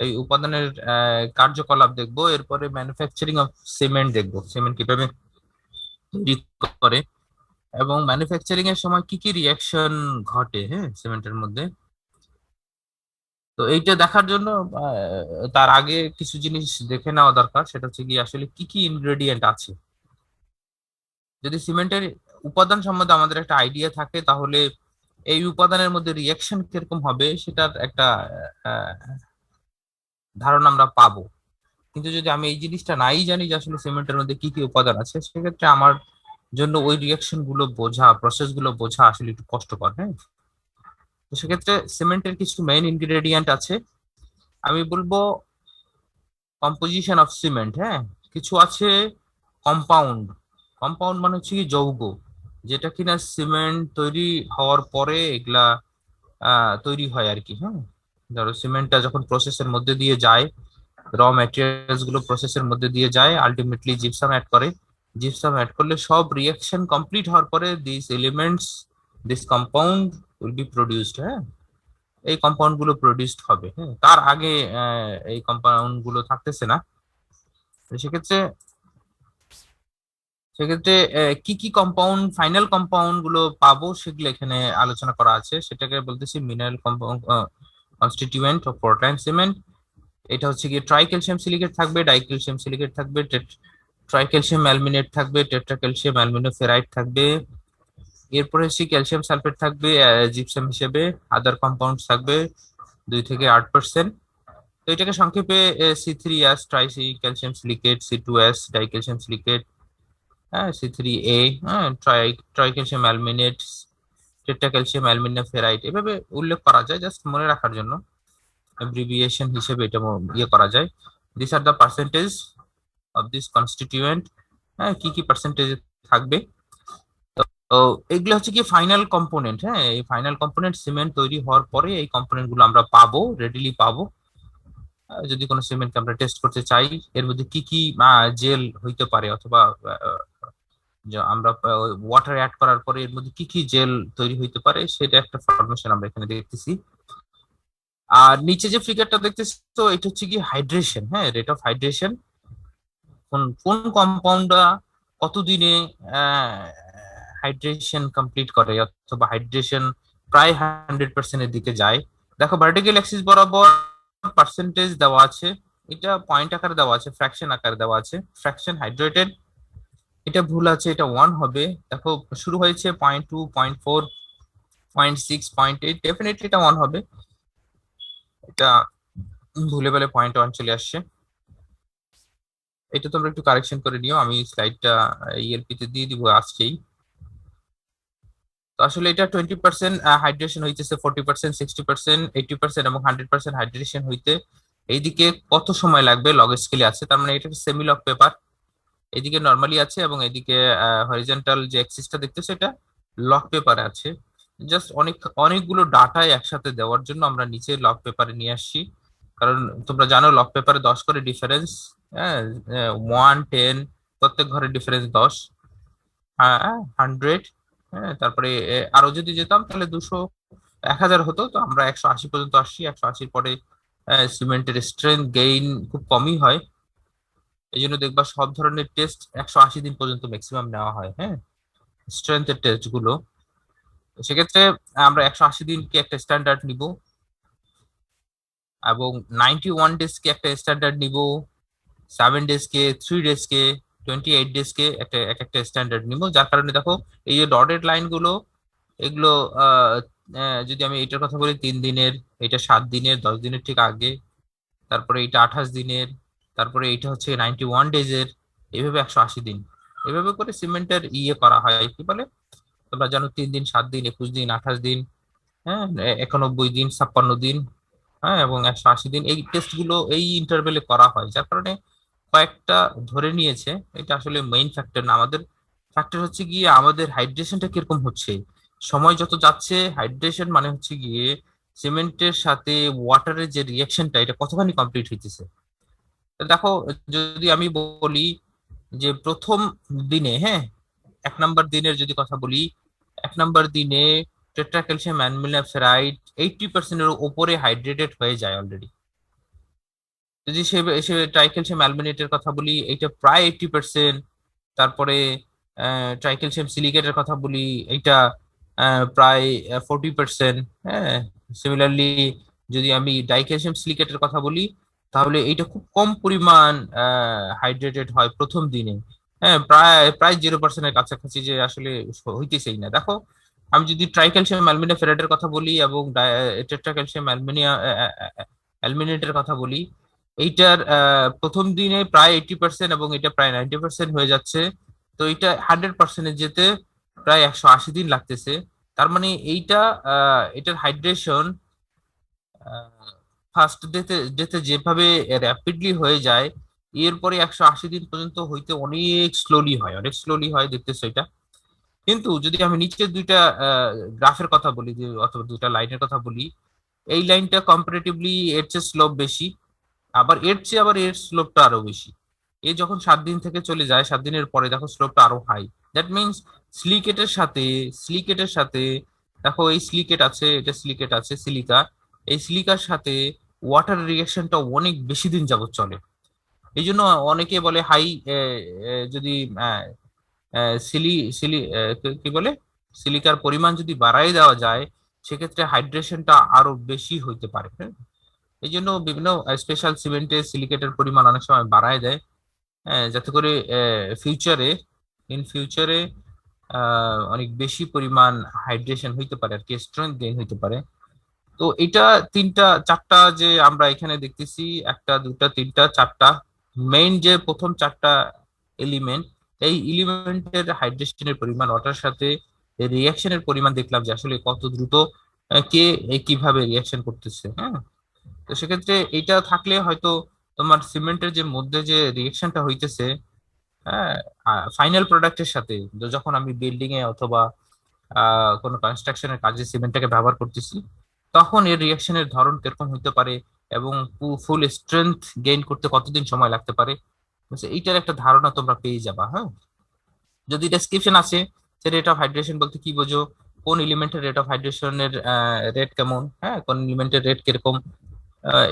এই উপাদানের কার্যকলাপ দেখবো, এরপরে ম্যানুফ্যাকচারিং অফ সিমেন্ট দেখবো, সিমেন্ট কিভাবে তৈরি করে এবং ম্যানুফ্যাকচারিং এর সময় কি কি রিয়াকশন ঘটে হ্যাঁ সিমেন্টের মধ্যে। তো এইটা দেখার জন্য তার আগে কিছু জিনিস দেখে নেওয়া দরকার, সেটা হচ্ছে কি আসলে কি কি ইনগ্রেডিয়েন্ট আছে। যদি সিমেন্টের উপাদান সম্বন্ধে আমাদের একটা আইডিয়া থাকে, তাহলে এই উপাদানের মধ্যে রিয়াকশন কিরকম হবে সেটার একটা আহ, ধারণা আমরা পাবো। কিন্তু যদি আমি এই জিনিসটা নাই জানি যে আসলে সিমেন্টের মধ্যে কি কি উপাদান আছে, সেক্ষেত্রে আমার জন্য ওই রিয়াকশন গুলো বোঝা, প্রসেস গুলো বোঝা আসলে একটু কষ্টকর। হ্যাঁ, তো সেক্ষেত্রে সিমেন্টের কিছু মেইন ইনগ্রেডিয়েন্ট আছে। আমি বলবো কম্পোজিশন অফ সিমেন্ট। হ্যাঁ, কিছু আছে কম্পাউন্ড। কম্পাউন্ড মানে হচ্ছে কি যৌগ, যেটা কিনা সিমেন্ট তৈরি হওয়ার পরে এগুলা তৈরি হয় আর কি। হ্যাঁ, ধরো সিমেন্টটা যখন প্রসেসের মধ্যে দিয়ে যায়, র ম্যাটেরিয়ালস গুলো প্রসেসের মধ্যে দিয়ে যায়, আলটিমেটলি জিপসাম অ্যাড করে। জিপসাম অ্যাড করলে সব রিয়াকশন কমপ্লিট হওয়ার পরে this elements, this compound will be produced. হ্যাঁ, এই কম্পাউন্ড গুলো প্রডিউসড হবে। হ্যাঁ, তার আগে এই কম্পাউন্ড গুলো থাকতেছে না। তো সেক্ষেত্রে সেক্ষেত্রে কি কি কম্পাউন্ড, ফাইনাল কম্পাউন্ড গুলো পাবো সেগুলো এখানে আলোচনা করা আছে। সেটাকে বলতেছি mineral compound constituent of Portland cement. এটা হচ্ছে গিয়ে ট্রাই ক্যালসিয়াম সিলিকেট থাকবে, ডাই ক্যালসিয়াম সিলিকেট থাকবে, ট্রাই ক্যালসিয়াম অ্যালমিনেট থাকবে, টেট্রা ক্যালসিয়াম অ্যালমিনোফেরাইড থাকবে। এরপরে হচ্ছে ক্যালসিয়াম সালফেট থাকবে জিপসাম হিসেবে। আদার কম্পাউন্ড থাকবে 2 থেকে 8%। তো এটাকে সংক্ষেপে C3S ট্রাইসি calcium silicate, C2S die calcium silicate, হ্যাঁ C3A, হ্যাঁ ট্রাই ক্যালসিয়াম অ্যালমিনেট, টেট্রা ক্যালসিয়াম অ্যালমিনোফেরাইড, এভাবে উল্লেখ করা যায় জাস্ট মনে রাখার জন্য, অ্যাব্রিভিয়েশন হিসেবে এটা ইয়ে করা যায়। This are the percentage of this constituent. হ্যাঁ, কি কি পার্সেন্টেজ থাকবে। তো এগুলো হচ্ছে কি ফাইনাল কম্পোনেন্ট। হ্যাঁ, এই ফাইনাল কম্পোনেন্ট সিমেন্ট তৈরি হওয়ার পরে এই কম্পোনেন্ট গুলো আমরা পাবো, রেডিলি পাবো। যদি কোনো সিমেন্টকে আমরা টেস্ট করতে চাই, এর মধ্যে কি কি জেল হইতে পারে, অথবা আহ, যে আমরা ওয়াটার অ্যাড করার পরে এর মধ্যে কি কি জেল তৈরি হইতে পারে, সেটা একটা ফরমেশন আমরা এখানে দেখতেছি। আর নিচে যে ফিগারটা দেখতেছি, তো এটা হচ্ছে কি হাইড্রেশন। হ্যাঁ, রেট অফ হাইড্রেশন, কোন কোন কম্পাউন্ডটা কতদিনে হাইড্রেশন কমপ্লিট করে, অথবা হাইড্রেশন প্রায় 100% এর দিকে যায়। দেখো ভার্টিক্যাল অ্যাক্সিস বরাবর পার্সেন্টেজ দেওয়া আছে, এটা পয়েন্ট আকারে দেওয়া আছে, ফ্র্যাকশন আকারে দেওয়া আছে। ফ্র্যাকশন হাইড্রেটেড, এটা ভুল আছে, এটা 1 হবে। দেখো শুরু হয়েছে 0.2, 0.4, 0.6, 0.8, ডেফিনেটলি এটা 1 হবে। এটা ভুলে বলে 0.1 চলে আসছে। এটা তোমরা একটু কারেকশন করে নিও, আমি স্লাইডটা ইএলপি তে দিয়ে দিব আজকেই। তো আসলে এটা 20% হাইড্রেশন হইতেছে, 40%, 60%, 80% এবং 100% হাইড্রেশন হইতে এইদিকে কত সময় লাগবে লগ স্কেলে আছে। তার মানে এটা সেমি লগ পেপার, এদিকে নর্মালি আছে এবং এদিকে হরিজন্টাল যে অ্যাক্সিসটা দেখতেছো এটা লগ পেপারে আছে। জাস্ট অনেকগুলো ডাটা একসাথে দেওয়ার জন্য আমরা নিচে লগ পেপারে নিয়ে আসছি। কারণ তোমরা জানো লগ পেপারে 10 করে ডিফারেন্স। হ্যাঁ, 1, 10, প্রত্যেক ঘরে ডিফারেন্স 10, হ্যাঁ 100। হ্যাঁ, তারপরে আরো যদি যেতাম তাহলে 200, 1000 হতো। তো আমরা 180 পর্যন্ত আসছি। 180 পরে সিমেন্টের স্ট্রেংথ গেইন খুব কমই হয়। এই জন্য দেখবা সব ধরনের টেস্ট 180 দিন পর্যন্ত ম্যাক্সিমাম নেওয়া হয়। হ্যাঁ, স্ট্রেংথের টেস্ট গুলো। তো সেক্ষেত্রে আমরা 180 দিনকে একটা স্ট্যান্ডার্ড নিব, এবং 91 ডেজ কে একটা স্ট্যান্ডার্ড নিব, 7 ডেজ কে, 3 ডেজ কে, 28 ডেজ কে একটা এক একটা স্ট্যান্ডার্ড নিব। যার কারণে দেখো এই যে ডটেড লাইন গুলো, এগুলো আহ, যদি আমি এটার কথা বলি 3 দিনের, এটা 7 দিনের, 10 দিনের ঠিক আগে, তারপরে এটা 28 দিনের, তারপরে এটা হচ্ছে 91 ডেজের, এইভাবে 180 দিন, এভাবে করে সিমেন্টের ইয়ে করা হয় কি বলে, তোমরা জানো 3 দিন, 7 দিন, 21 দিন, 28 দিন, হ্যাঁ 91 দিন, 56 দিন, হ্যাঁ এবং 180 দিন, এই টেস্ট গুলো এই ইন্টারভেলে করা হয়। যার কারণে কয়েকটা ধরে নিয়েছে। এটা আসলে মেইন ফ্যাক্টর না, আমাদের ফ্যাক্টর হচ্ছে গিয়ে আমাদের হাইড্রেশনটা কিরকম হচ্ছে। সময় যত যাচ্ছে হাইড্রেশন মানে হচ্ছে গিয়ে সিমেন্টের সাথে ওয়াটারের যে রিয়াকশনটা এটা কতখানি কমপ্লিট হইতেছে। তো দেখো, যদি আমি বলি যে প্রথম দিনে, হ্যাঁ 1 নম্বর দিনের যদি কথা বলি, 1 নম্বর দিনে টেট্রা ক্যালসিয়াম অ্যালমিনোফেরাইড 80%-এর উপরে হাইড্রেটেড হয়ে যায় অলরেডি। যদি সে সে ট্রাইক্যালসিয়াম অ্যালমিনেটের কথা বলি, এটা প্রায় 80%। তারপরে ট্রাইক্যালসিয়াম সিলিকেটের কথা বলি, এটা প্রায় 40%। হ্যাঁ, সিমিলারলি যদি আমি ডাইক্যালসিয়াম সিলিকেটের কথা বলি, তাহলে এইটা খুব কম পরিমাণ হাইড্রেটেড হয় প্রথম দিনে। হ্যাঁ, প্রায় প্রায় 0%-এর কাছাকাছি, যে আসলে হইতেছেই না। দেখো, আমি যদি ট্রাইক্যালসিয়াম অ্যালমিনা ফেরাইটের কথা বলি এবং টেট্রাক্যালসিয়াম অ্যালমিনেটের কথা বলি, এইটার প্রথম দিনে প্রায় 80% এবং এটা প্রায় 90% হয়ে যাচ্ছে। তো এটা 100%-এ যেতে প্রায় 180 দিন লাগতেছে। তার মানে এইটা এটার হাইড্রেশন ফার্স্ট ডেতে ডেতে যেভাবে র্যাপিডলি হয়ে যায়, এরপরে 180 দিন পর্যন্ত হইতে অনেক স্লোলি হয়, অনেক স্লোলি হয়, দেখতেছো এটা। কিন্তু যদি আমি নিচের দুইটা গ্রাফের কথা বলি, যে অথবা দুইটা লাইনের কথা বলি, এই লাইনটা কম্পারেটিভলি এর চেয়ে স্লোপ বেশি, আবার এর চেয়ে আবার এর স্লোপটা আরো বেশি। এ যখন 7 দিন থেকে চলে যায়, 7 দিনের পরে দেখো স্লোপটা আরো হাই। দ্যাট মিনস স্লিকেটের সাথে দেখো, এই স্লিকেট আছে, এটা স্লিকেট আছে, সিলিকা। এই সিলিকার সাথে ওয়াটার রিয়েকশনটা অনেক বেশি দিন যাবত চলে। এই জন্য অনেকে বলে হাই, যদি আহ, আহ, সিলি সিলি কি বলে, সিলিকার পরিমাণ যদি বাড়াই দেওয়া যায়, সেক্ষেত্রে হাইড্রেশনটা আরো বেশি হইতে পারে। হ্যাঁ, এই জন্য বিভিন্ন স্পেশাল সিমেন্টে সিলিকেটের পরিমাণ অনেক সময় বাড়ায় দেয়, হ্যাঁ, যাতে করে ফিউচারে ইন ফিউচারে অনেক বেশি পরিমাণ হাইড্রেশন হইতে পারে আর কি, স্ট্রেংথ গেইন হইতে পারে। তো এটা তিনটা চারটা যে আমরা এখানে দেখতেছি, একটা দুটা তিনটা চারটা মেইন, যে প্রথম চারটা এলিমেন্ট, এই এলিমেন্টের হাইড্রেশনের পরিমাণ, ওটার সাথে রিয়াকশনের পরিমাণ দেখলাম যে আসলে কত দ্রুত কে কিভাবে রিয়াকশন করতেছে। হ্যাঁ, তো সেক্ষেত্রে এইটা থাকলে হয়তো তোমার সিমেন্টের যে মধ্যে যে রিয়েকশনটা হইতেছে, হ্যাঁ, ফাইনাল প্রোডাক্টের সাথে, যখন আমি বিল্ডিং এ অথবা কোনো কনস্ট্রাকশনের কাজে সিমেন্টটাকে ব্যবহার করতেছি, তখন এর রিয়াকশনের ধরন কিরকম হইতে পারে এবং ফুল স্ট্রেংথ গেইন করতে কতদিন সময় লাগতে পারে, বুঝছো? এইটার একটা ধারণা তোমরা পেয়ে যাবা। হ্যাঁ, যদি ডেসক্রিপশন আছে যে রেট অফ হাইড্রেশন বলতে কি বোঝো, কোন এলিমেন্টের রেট অফ হাইড্রেশনের রেট কেমন, হ্যাঁ, কোন এলিমেন্টের রেট কিরকম,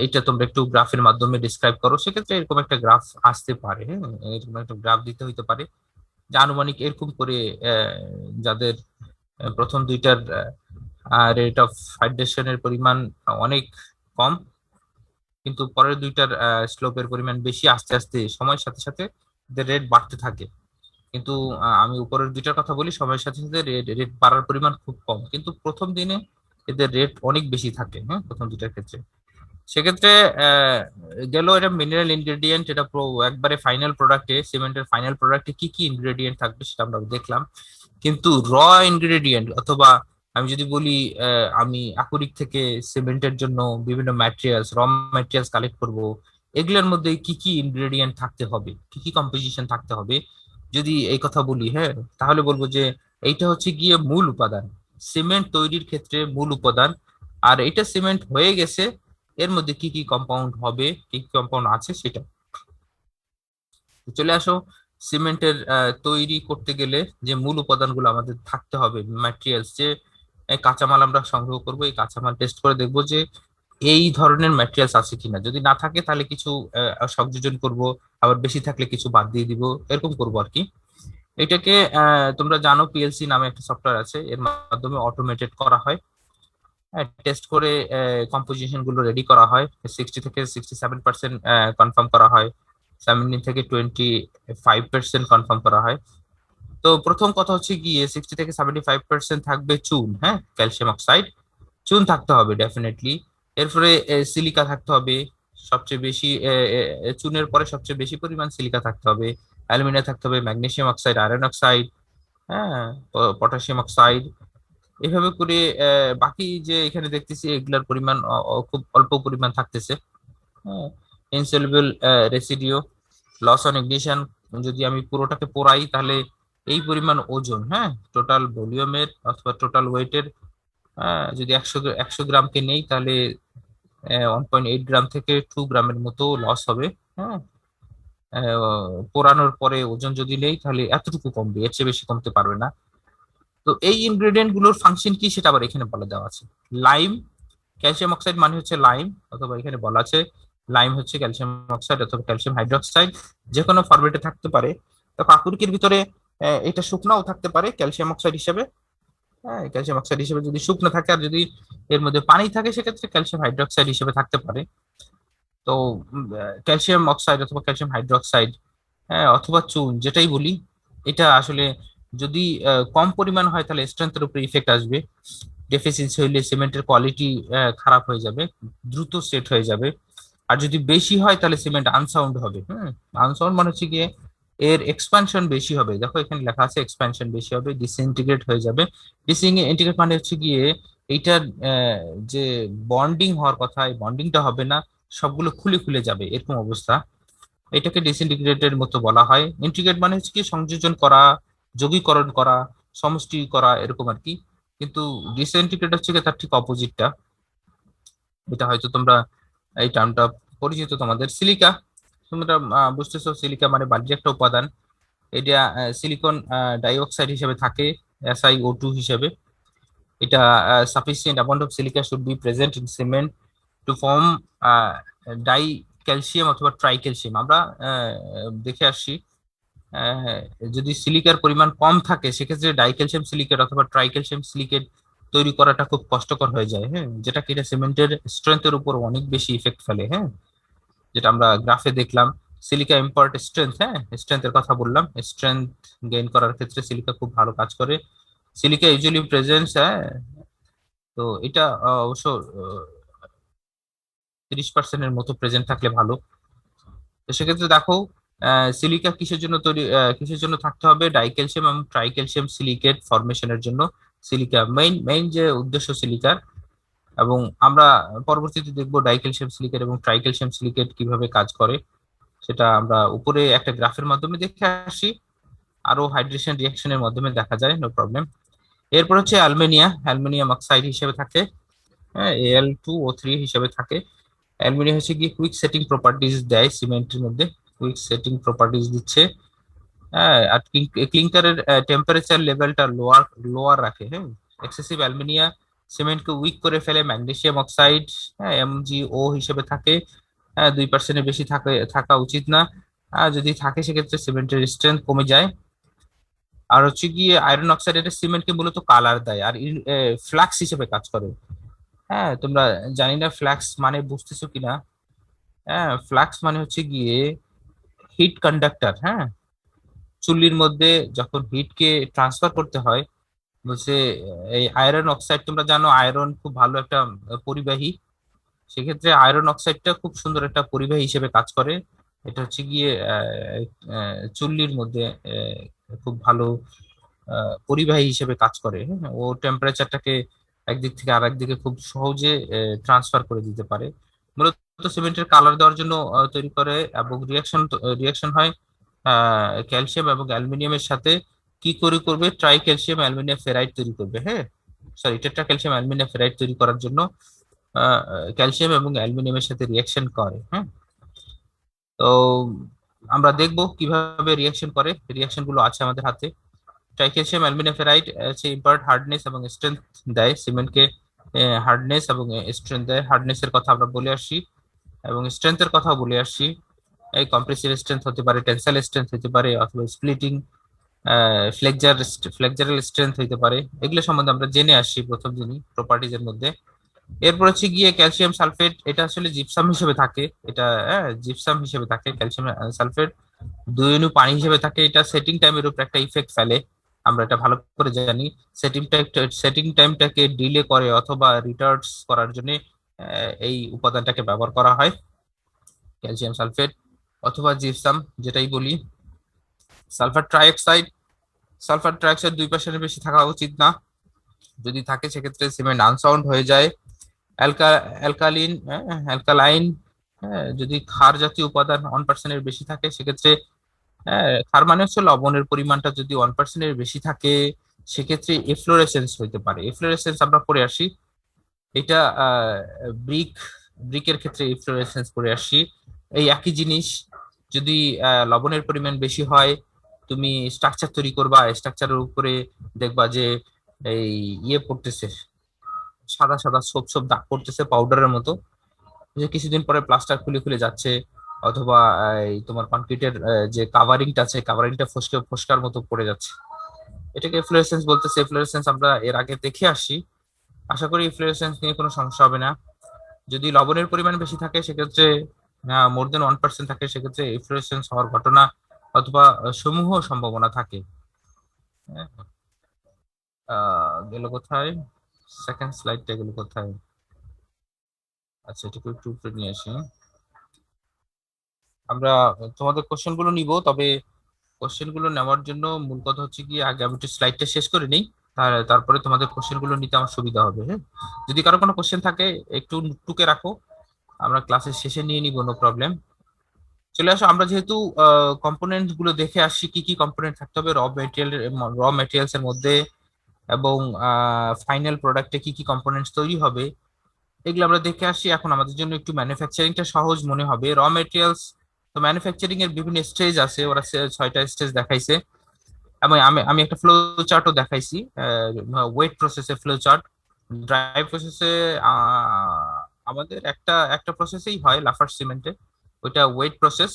এটা তোমরা একটু গ্রাফের মাধ্যমে ডিসক্রাইব করো, সেক্ষেত্রে এরকম একটা গ্রাফ আসতে পারে। হ্যাঁ, এরকম একটা গ্রাফ দিতে হইতে পারে, যে আনুমানিক এরকম করে যাদের প্রথম দুইটার রেট অফ হাইড্রেশনের পরিমাণ অনেক কম, কিন্তু পরের দুইটার স্লোপের পরিমাণ বেশি, আস্তে আস্তে সময়ের সাথে সাথে এদের রেট বাড়তে থাকে। কিন্তু আমি উপরের দুইটার কথা বলি, সময়ের সাথে সাথে রেট রেট বাড়ার পরিমাণ খুব কম, কিন্তু প্রথম দিনে এদের রেট অনেক বেশি থাকে। হ্যাঁ, প্রথম দুইটার ক্ষেত্রে। সেক্ষেত্রে আহ গেল এটা মিনারেল ইনগ্রেডিয়েন্ট, এটা একবারে ফাইনাল প্রোডাক্টে, সিমেন্টের ফাইনাল প্রোডাক্টে কি কি ইনগ্রেডিয়েন্ট থাকবে সেটা আমরা দেখলাম। কিন্তু ইনগ্রেডিয়েন্ট, অথবা আমি যদি বলি আমি আকরিক থেকে সিমেন্টের জন্য বিভিন্ন ম্যাটেরিয়ালস, ম্যাটেরিয়ালস কালেক্ট করব, এগুলোর মধ্যে কি কি ইনগ্রেডিয়েন্ট থাকতে হবে, কি কি কম্পোজিশন থাকতে হবে, যদি এই কথা বলি, হ্যাঁ, তাহলে বলবো যে এইটা হচ্ছে গিয়ে মূল উপাদান, সিমেন্ট তৈরির ক্ষেত্রে মূল উপাদান। আর এটা সিমেন্ট হয়ে গেছে, এর মধ্যে কি কি কম্পাউন্ড হবে, কি কি কম্পাউন্ড আছে সেটা। তো চলে আসো, সিমেন্টের তৈরি করতে গেলে যে মূল উপাদানগুলো আমাদের থাকতে হবে, ম্যাটেরিয়ালস, যে কাঁচামাল আমরা সংগ্রহ করব, এই কাঁচামাল টেস্ট করে দেখবো যে এই ধরনের ম্যাটেরিয়ালস আছে কিনা। যদি না থাকে তাহলে কিছু সংযোজন করব, আবার বেশি থাকলে কিছু বাদ দিয়ে দিব, এরকম করবো আর কি। এটাকে তোমরা জানো পিএলসি নামে একটা সফটওয়্যার আছে, এর মাধ্যমে অটোমেটেড করা হয়। টেস্ট করে কম্পোজিশন গুলো রেডি করা হয়, 60 থেকে 67% কনফার্ম করা হয়, 70 থেকে 25% কনফার্ম করা হয়। তো প্রথম কথা হচ্ছে গিয়ে 60 থেকে 75% থাকবে চুন, হ্যাঁ, ক্যালসিয়াম অক্সাইড, চুন থাকতে হবে ডেফিনেটলি। এরপরে সিলিকা থাকতে হবে, সবচেয়ে বেশি চুনের পরে সবচেয়ে বেশি পরিমাণ সিলিকা থাকতে হবে। অ্যালুমিনিয়াম থাকতে হবে, ম্যাগনেসিয়াম অক্সাইড, আয়রন অক্সাইড, হ্যাঁ, পটাশিয়াম অক্সাইড। এভাবে করে বাকি যে এখানে দেখতেছি এগুলার পরিমাণ খুব অল্প পরিমাণ থাকতেছে। হ্যাঁ, ইনসলুবল রেসিডিও, লস অন ইগনিশন, যদি আমি পুরোটাকে পোড়াই তাহলে এই পরিমাণ ওজন, হ্যাঁ, টোটাল ভলিউমের অথবা টোটাল ওয়েটের, যদি 100 গ্রামকে নেই তাহলে 1.8 গ্রাম থেকে 2 গ্রামের মতো লস হবে। হ্যাঁ, পোড়ানোর পরে ওজন যদি নেই তাহলে এতটুকু কমবে, এর চেয়ে বেশি কমতে পারবে না। তো এই ইনগ্রেডিয়েন্ট গুলোর ফাংশন কি সেটা আবার এখানে বলা দেওয়া আছে। লাইম, ক্যালসিয়াম অক্সাইড মানে হচ্ছে লাইম, অথবা এখানে বলা আছে লাইম হচ্ছে ক্যালসিয়াম অক্সাইড অথবা ক্যালসিয়াম হাইড্রোক্সাইড, যে কোনো ফরম্যাটে থাকতে পারে। তো কাকুরিকের ভিতরে এটা শুকনাও থাকতে পারে ক্যালসিয়াম অক্সাইড হিসেবে। হ্যাঁ, ক্যালসিয়াম অক্সাইড হিসেবে যদি শুকনো থাকে, আর যদি এর মধ্যে পানি থাকে সেক্ষেত্রে ক্যালসিয়াম হাইড্রোক্সাইড হিসেবে থাকতে পারে। তো ক্যালসিয়াম অক্সাইড অথবা ক্যালসিয়াম হাইড্রোক্সাইড, হ্যাঁ, অথবা চুন যেটাই বলি, এটা আসলে যদি কম পরিমাণ হয় তাহলে স্ট্রেংথের উপরে ইফেক্ট আসবে। ডেফিসিয়েন্সি হইলে সিমেন্টের কোয়ালিটি খারাপ হয়ে যাবে, দ্রুত সেট হয়ে যাবে। আর যদি বেশি হয় তাহলে সিমেন্ট আনসাউন্ড হবে। আনসাউন্ড মানে হচ্ছে গিয়ে এর এক্সপানশন বেশি হবে, দেখো এখানে লেখা আছে এক্সপানশন বেশি হবে, ডিসইন্টিগ্রেট হয়ে যাবে। ডিসইন্টিগ্রেট মানে হচ্ছে গিয়ে এইটার যে বন্ডিং হওয়ার কথা, এই বন্ডিংটা হবে না, সবগুলো খুলে খুলে যাবে, এরকম অবস্থা। এটাকে ডিসইন্টিগ্রেটের মতো বলা হয়। ইন্টিগ্রেট মানে হচ্ছে কি সংযোজন করা, যোগীকরণ করা, সমষ্টি করা, এরকম আর কি। কিন্তু ডিসইন্টিগ্রেট হচ্ছে কি তার ঠিক অপোজিটটা। এটা হয়তো তোমরা এই টার্মটা পরিচিত তোমাদের। সিলিকা, তোমরা বুঝতেছো সিলিকা মানে বাহ্যিক একটা উপাদান। এটা সিলিকন ডাইঅক্সাইড হিসেবে থাকে, SiO2 হিসেবে। এটা sufficient amount of silica should be present in cement to form dicalcium অথবা ট্রাই ক্যালসিয়াম। আমরা দেখে আসছি আহ, যদি সিলিকার পরিমাণ কম থাকে সেক্ষেত্রে ডাইক্যালসিয়াম সিলিকেট অথবা ট্রাইক্যালসিয়াম সিলিকেট তৈরি করাটা খুব কষ্টকর হয়ে যায়। হ্যাঁ, যেটা কিনা সিমেন্টের স্ট্রেংথের উপর অনেক বেশি ইফেক্ট ফেলে। হ্যাঁ, যেটা আমরা গ্রাফে দেখলাম। সিলিকা ইম্পার্ট স্ট্রেংথ, হ্যাঁ, স্ট্রেংথের কথা বললাম। স্ট্রেংথ গেইন করার ক্ষেত্রে সিলিকা খুব ভালো কাজ করে। সিলিকা ইউজুয়ালি প্রেজেন্স, হ্যাঁ, তো এটা অবশ্য 30% মতো প্রেজেন্ট থাকলে ভালো। তো সেক্ষেত্রে দেখো সিলিকা কিসের জন্য তৈরি, কিসের জন্য থাকতে হবে, ডাইক্যালসিয়াম এবং ট্রাইক্যালসিয়াম সিলিকেট ফরমেশনের জন্য। সিলিকা মেইন মেইন যে উদ্দেশ্য সিলিকার। এবং আমরা পরবর্তীতে দেখবো ডাইক্যালসিয়াম সিলিকেট এবং ট্রাইক্যালসিয়াম সিলিকেট কিভাবে কাজ করে, সেটা আমরা উপরে একটা গ্রাফের মাধ্যমে দেখে আসি। আরো হাইড্রেশন রিয়াকশনের মাধ্যমে দেখা যায়, নো প্রবলেম। এরপর হচ্ছে অ্যালুমিনিয়াম অক্সাইড হিসেবে থাকে, হ্যাঁ, Al2O3 হিসেবে থাকে। অ্যালুমিনিয়াম হচ্ছে কি কুইক সেটিং প্রপার্টিজ দেয় সিমেন্টের মধ্যে, কুইক সেটিং প্রপার্টিজ দিচ্ছে। হ্যাঁ, আর ক্লিংকারের টেম্পারেচার লেভেলটা লোয়ার লোয়ার রাখে। হ্যাঁ, এক্সেসিভ অ্যালুমিনিয়া সিমেন্টকে উইক করে ফেলে। ম্যাগনেসিয়াম অক্সাইড, হ্যাঁ, MgO হিসেবে থাকে। হ্যাঁ, 2%-এর বেশি থাকা উচিত না। আর যদি থাকে সেক্ষেত্রে সিমেন্টের স্ট্রেংথ কমে যায়। আর হচ্ছে গিয়ে আয়রন অক্সাইড এটা সিমেন্টকে মূলত কালার দেয় আর ফ্লাক্স হিসেবে কাজ করে। হ্যাঁ, তোমরা জানি না ফ্লাক্স মানে বুঝতেছো কিনা। হ্যাঁ, ফ্লাক্স মানে হচ্ছে গিয়ে হিট কন্ডাক্টর। হ্যাঁ, চুল্লির মধ্যে যখন হিটকে ট্রান্সফার করতে হয়, বলছে এই আয়রন অক্সাইড, তোমরা জানো আয়রন খুব ভালো একটা পরিবাহী। সেক্ষেত্রে আয়রন অক্সাইডটা খুব সুন্দর একটা পরিবাহী হিসেবে কাজ করে। এটা হচ্ছে গিয়ে চুল্লির মধ্যে খুব ভালো পরিবাহী হিসেবে কাজ করে। হ্যাঁ, ও টেম্পারেচারটাকে একদিক থেকে আরেক দিকে খুব সহজে ট্রান্সফার করে দিতে পারে। মূলত সিমেন্টের কালার দেওয়ার জন্য তৈরি করে। এবং রিয়াকশন হয় ক্যালসিয়াম এবং অ্যালুমিনিয়ামের সাথে। কি করে করবে, ট্রাই ক্যালসিয়াম অ্যালুমিনিয়াম ফেরাইড তৈরি করবে। হ্যাঁ, সরি, টেট্রা ক্যালসিয়াম অ্যালুমিনিয়াম ফেরাইড তৈরি করার জন্য ক্যালসিয়াম এবং অ্যালুমিনিয়ামের সাথে রিয়াকশন করে। হ্যাঁ, তো আমরা দেখবো কিভাবে রিয়াকশন করে, রিয়াকশন গুলো আছে আমাদের হাতে। ট্রাইক্যালসিয়াম অ্যালুমিনিয়াম ফেরাইড হচ্ছে ইম্পার্ট হার্ডনেস এবং স্ট্রেংথ দেয় সিমেন্টকে। হার্ডনেস এবং স্ট্রেংথ দেয়। হার্ডনেস এর কথা আমরা বলে আসছি এবং স্ট্রেংথের কথাও বলে আসছি। এই কম্প্রেসিভ স্ট্রেংথ হতে পারে, টেনসাইল স্ট্রেংথ হতে পারে, অথবা স্প্লিটিং ফ্লেক্সারাল স্ট্রেংথ হতে পারে। এগুলো সম্বন্ধে আমরা জেনে আসছি প্রথম দিনই প্রপার্টিজ এর মধ্যে। এরপর হচ্ছে গিয়ে ক্যালসিয়াম সালফেট, এটা আসলে জিপসাম হিসেবে থাকে। এটা জিপসাম হিসেবে থাকে ক্যালসিয়াম সালফেট, 2 অণু পানি হিসেবে থাকে। এটা সেটিং টাইমের উপর একটা ইফেক্ট ফেলে, আমরা এটা ভালো করে জানি। সেটিং টাইমটাকে ডিলে করে অথবা রিটার্ডস করার জন্য এই উপাদানটাকে ব্যবহার করা হয়, ক্যালসিয়াম সালফেট অথবা জিপসাম যেটাই বলি। সালফার ট্রাইঅক্সাইড, সালফার ট্রাইঅক্সাইড 2%-এর বেশি থাকা উচিত না। যদি থাকে সেক্ষেত্রে সিমেন্ট আনসাউন্ড হয়ে যায়। অ্যালকালিন, অ্যালকালাইন, যদি ক্ষার জাতীয় উপাদান 1%-এর বেশি থাকে সেক্ষেত্রে, ক্ষার মানে হচ্ছে লবণের পরিমাণটা যদি 1%-এর বেশি থাকে সেক্ষেত্রে এফ্লোরেসেন্স হইতে পারে। এফ্লোরেসেন্স আমরা পড়ে আসি, এটা ব্রিক ব্রিকের ক্ষেত্রে এফ্লোরেসেন্স পড়ে আসি। এই একই জিনিস যদি লবণের পরিমাণ বেশি হয়, তুমি স্ট্রাকচার তৈরি করবা, স্ট্রাকচারের উপরে দেখবা যে এই ইয়ে পড়তেছে, সাদা সাদা ছোপ ছোপ দাগ পড়তেছে পাউডারের মতো। যে কিছুদিন পরে প্লাস্টার খুলে খুলে যাচ্ছে, অথবা এই তোমার কনক্রিটের যে কাভারিংটা আছে, কাভারিংটা ফসকে ফসকার মতো পড়ে যাচ্ছে, এটাকে ফ্লোরেসেন্স বলতেছে। ফ্লোরেসেন্স আমরা এর আগে দেখে আসি, আশা করি ফ্লোরেসেন্স নিয়ে কোনো সমস্যা হবে না। যদি লবণের পরিমাণ বেশি থাকে সেক্ষেত্রে, মোর দেন 1% থাকে, সেক্ষেত্রে ফ্লোরেসেন্স হওয়ার ঘটনা অথবা সমূহ সম্ভাবনা থাকে। হ্যাঁ, গেল কোথায়, সেকেন্ড স্লাইডটা গেল কোথায়? আচ্ছা, এটাকে একটু উপরে নিয়ে আসি। আমরা তোমাদের কোশ্চেন গুলো নিব, তবে কোশ্চেন গুলো নেওয়ার জন্য মূল কথা হচ্ছে কি, আগে আমি একটু স্লাইডটা শেষ করে নিই, তারপরে তোমাদের কোশ্চেন গুলো নিতে আমার সুবিধা হবে। হ্যাঁ, যদি কারো কোনো কোশ্চেন থাকে একটু টুকে রাখো, আমরা ক্লাসের শেষে নিয়ে নিব, নো প্রবলেম। চলে আসো, আমরা যেহেতু কম্পোনেন্ট গুলো দেখে আসছি, কি কি কম্পোনেন্ট থাকতে হবে র মেটেরিয়ালস এর মধ্যে, এবং ফাইনাল প্রোডাক্টে কি কি কম্পোনেন্টস তৈরি হবে, এগুলো আমরা দেখে আসি। এখন আমাদের জন্য একটু ম্যানুফ্যাকচারিংটা সহজ মনে হবে। র মেটেরিয়ালস, তো ম্যানুফ্যাকচারিং এর বিভিন্ন স্টেজ আছে, ওরা 6টা স্টেজ দেখাইছে, এবং আমি আমি একটা ফ্লো চার্টও দেখাইছি। ওয়েট প্রসেসে ফ্লো চার্ট, ড্রাই প্রসেসে আমাদের একটা একটা প্রসেসেই হয় লাফার সিমেন্টে, ওইটা ওয়েট প্রসেস।